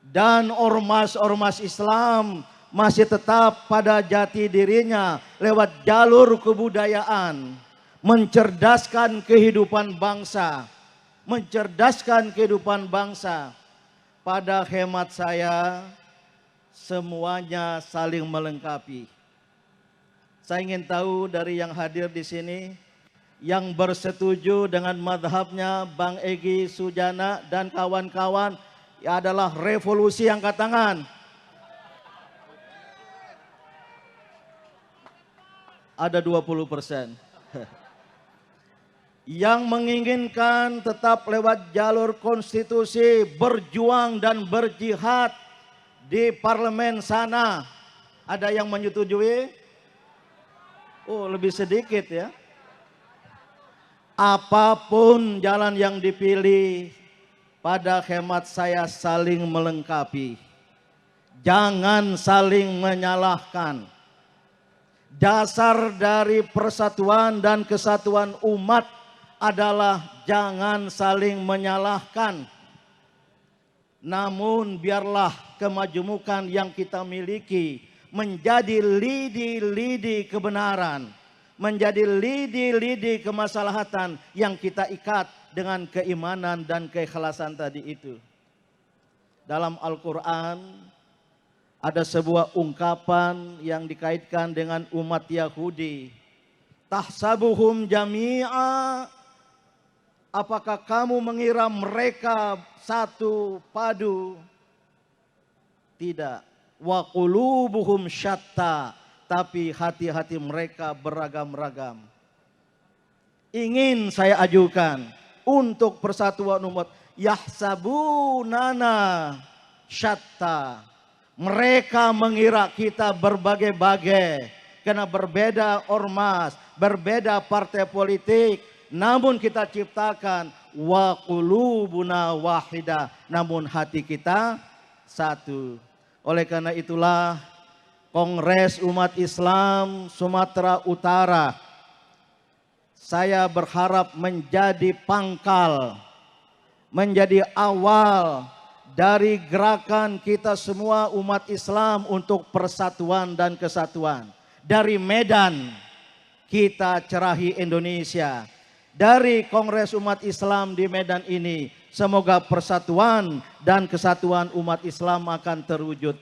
Dan ormas-ormas Islam masih tetap pada jati dirinya lewat jalur kebudayaan, mencerdaskan kehidupan bangsa, mencerdaskan kehidupan bangsa. Pada hemat saya, semuanya saling melengkapi. Saya ingin tahu dari yang hadir di sini, yang bersetuju dengan madhabnya Bang Egy Sujana dan kawan-kawan adalah revolusi, angkat tangan. Ada 20%. Yang menginginkan tetap lewat jalur konstitusi, berjuang dan berjihad di parlemen sana, ada yang menyetujui? Oh, lebih sedikit ya. Apapun jalan yang dipilih, pada hemat saya saling melengkapi. Jangan saling menyalahkan. Dasar dari persatuan dan kesatuan umat adalah jangan saling menyalahkan. Namun biarlah kemajemukan yang kita miliki menjadi lidi-lidi kebenaran, menjadi lidi-lidi kemaslahatan yang kita ikat dengan keimanan dan keikhlasan tadi itu. dalam Al-Quran ada sebuah ungkapan yang dikaitkan dengan umat Yahudi. Tahsabuhum jami'a, apakah kamu mengira mereka satu padu? Tidak. Wa qulubuhum syatta, tapi hati-hati mereka beragam-ragam. Ingin saya ajukan untuk persatuan umat, yahsabunana syatta. Mereka mengira kita berbagai-bagai, karena berbeda ormas, berbeda partai politik, namun kita ciptakan wa qulubuna wahidah, namun hati kita satu. Oleh karena itulah Kongres Umat Islam Sumatera Utara, saya berharap menjadi pangkal, menjadi awal dari gerakan kita semua umat Islam untuk persatuan dan kesatuan. Dari Medan kita cerahi Indonesia. Dari Kongres Umat Islam di Medan ini, semoga persatuan dan kesatuan umat Islam akan terwujud.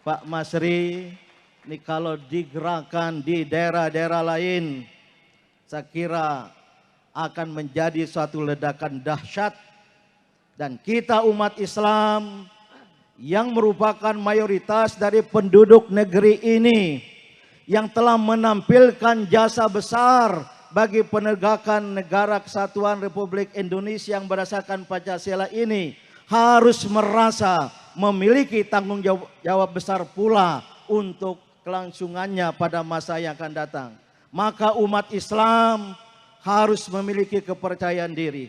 Pak Masri, ini kalau digerakkan di daerah-daerah lain, saya kira akan menjadi suatu ledakan dahsyat. Dan kita umat Islam yang merupakan mayoritas dari penduduk negeri ini, yang telah menampilkan jasa besar bagi penegakan negara kesatuan Republik Indonesia yang berdasarkan Pancasila ini, harus merasa memiliki tanggung jawab besar pula untuk kelangsungannya pada masa yang akan datang. Maka umat Islam harus memiliki kepercayaan diri.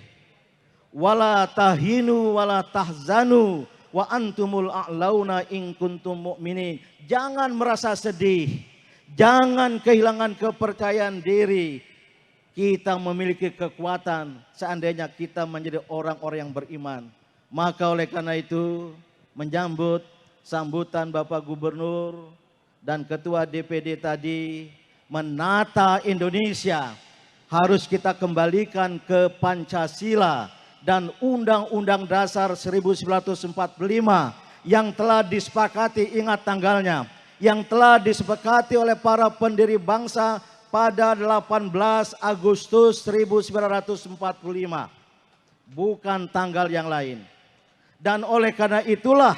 Wala tahinu wala tahzanu wa antumul a'launa in kuntum mu'minin. Jangan merasa sedih, jangan kehilangan kepercayaan diri. Kita memiliki kekuatan seandainya kita menjadi orang-orang yang beriman. Maka oleh karena itu, menyambut sambutan Bapak Gubernur dan Ketua DPD tadi, menata Indonesia harus kita kembalikan ke Pancasila dan Undang-Undang Dasar 1945 yang telah disepakati, ingat tanggalnya, yang telah disepakati oleh para pendiri bangsa pada 18 Agustus 1945, bukan tanggal yang lain. Dan oleh karena itulah,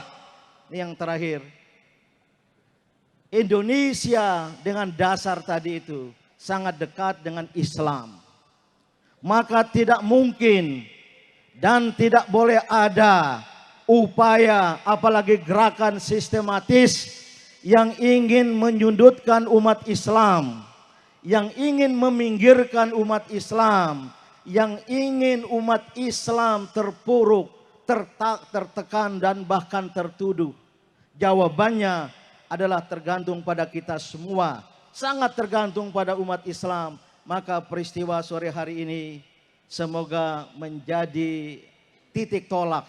yang terakhir, Indonesia dengan dasar tadi itu sangat dekat dengan Islam. Maka tidak mungkin dan tidak boleh ada upaya, apalagi gerakan sistematis yang ingin menyudutkan umat Islam, yang ingin meminggirkan umat Islam, yang ingin umat Islam terpuruk, tertekan dan bahkan tertuduh. Jawabannya adalah tergantung pada kita semua, sangat tergantung pada umat Islam. Maka peristiwa sore hari ini semoga menjadi titik tolak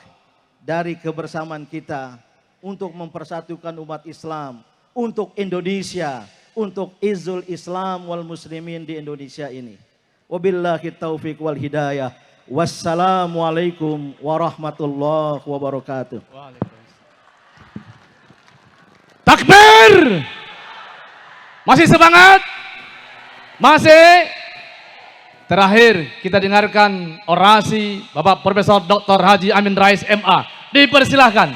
dari kebersamaan kita untuk mempersatukan umat Islam, untuk Indonesia, untuk izzul Islam wal muslimin di Indonesia ini. Wabillahi taufiq wal hidayah. Wassalamualaikum warahmatullahi wabarakatuh. Takbir! Masih semangat? Masih? Terakhir kita dengarkan orasi Bapak Profesor Dr. Haji Amin Rais MA. Dipersilahkan.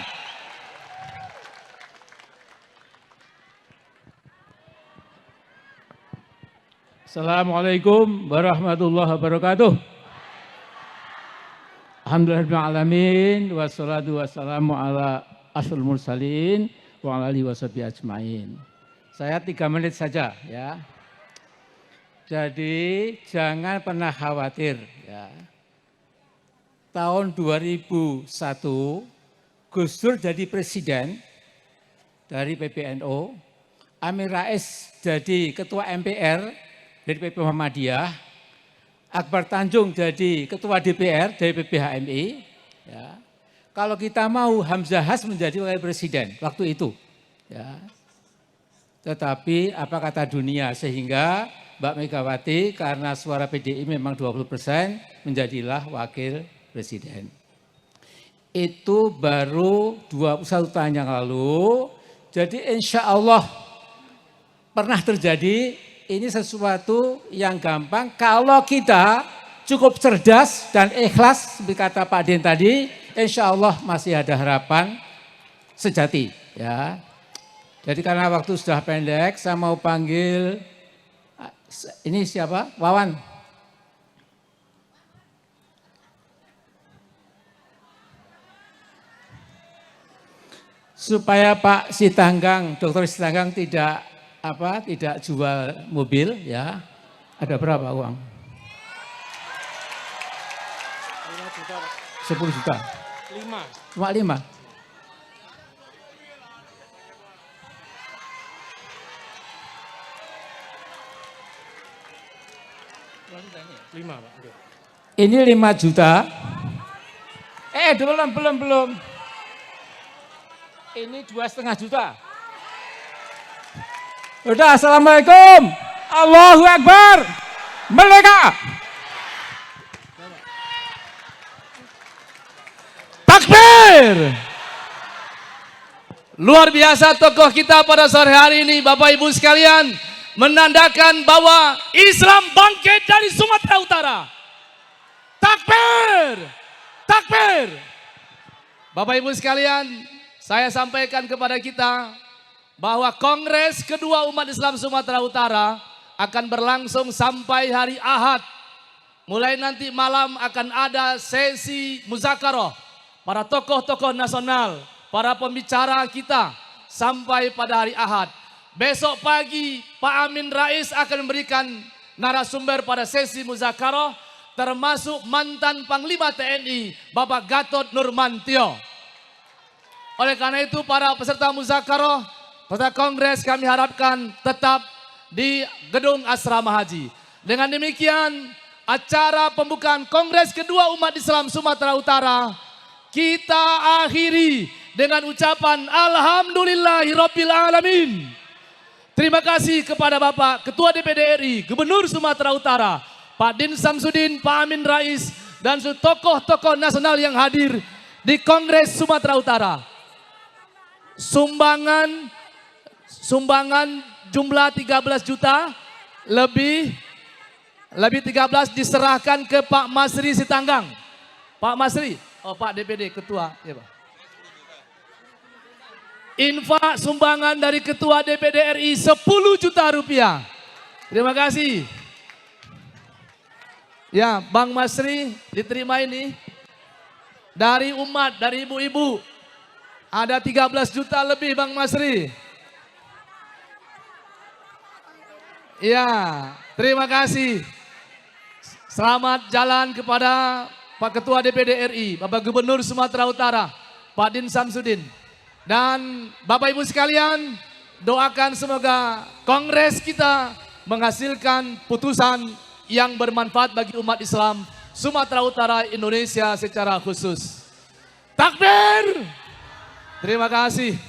Assalamualaikum warahmatullahi wabarakatuh. Alhamdulillahirrahmanirrahim. Wassalatu wassalamu ala asyrofil mursalin wa ala alihi washabihi ajmain. Saya 3 menit saja ya. Jadi jangan pernah khawatir ya. Tahun 2001 Gus Dur jadi presiden dari PBNU, Amin Rais jadi ketua MPR dari PP Muhammadiyah, Akbar Tanjung jadi ketua DPR dari PPHMI. Ya. Kalau kita mau, Hamzah Has menjadi wakil presiden waktu itu. Ya. Tetapi apa kata dunia, sehingga Mbak Megawati karena suara PDI memang 20% menjadilah wakil presiden. itu baru 21 tahun yang lalu. Jadi insya Allah pernah terjadi, ini sesuatu yang gampang kalau kita cukup cerdas dan ikhlas seperti kata Pak Din tadi, insya Allah masih ada harapan sejati. Ya. Jadi karena waktu sudah pendek, saya mau panggil, ini siapa? Wawan. Supaya Pak Sitanggang, Dr. Sitanggang tidak jual mobil, ya. Ada berapa uang? 10 juta. 5. Cuma 5. Ini 5 juta. Belum. Ini 2,5 juta. Udah, assalamualaikum. Allahu Akbar. Merdeka. Takbir. Luar biasa tokoh kita pada sore hari ini, Bapak Ibu sekalian, menandakan bahwa Islam bangkit dari Sumatera Utara. Takbir. Takbir. Bapak Ibu sekalian, saya sampaikan kepada kita bahwa Kongres kedua umat Islam Sumatera Utara akan berlangsung sampai hari Ahad. Mulai nanti malam akan ada sesi muzakarah para tokoh-tokoh nasional, para pembicara kita sampai pada hari Ahad. Besok pagi Pak Amin Rais akan memberikan narasumber pada sesi muzakarah, termasuk mantan Panglima TNI Bapak Gatot Nurmantio. Oleh karena itu para peserta muzakarah, peserta kongres kami harapkan tetap di gedung Asrama Haji. Dengan demikian acara pembukaan Kongres kedua umat Islam Sumatera Utara kita akhiri dengan ucapan Alhamdulillahirabbil alamin. Terima kasih kepada Bapak Ketua DPD RI, Gubernur Sumatera Utara, Pak Din Samsudin, Pak Amin Rais, dan tokoh-tokoh nasional yang hadir di Kongres Sumatera Utara. Sumbangan jumlah 13 juta, lebih 13 diserahkan ke Pak Masri Sitanggang. Pak Masri, Pak DPD Ketua, ya Pak. Infak sumbangan dari Ketua DPD RI 10 juta rupiah. Terima kasih. Ya, Bang Masri diterima ini dari umat, dari ibu-ibu. Ada 13 juta lebih Bang Masri. Ya, terima kasih. Selamat jalan kepada Pak Ketua DPD RI, Bapak Gubernur Sumatera Utara, Pak Din Samsudin. Dan Bapak Ibu sekalian, doakan semoga kongres kita menghasilkan putusan yang bermanfaat bagi umat Islam Sumatera Utara, Indonesia secara khusus. Takbir! Terima kasih.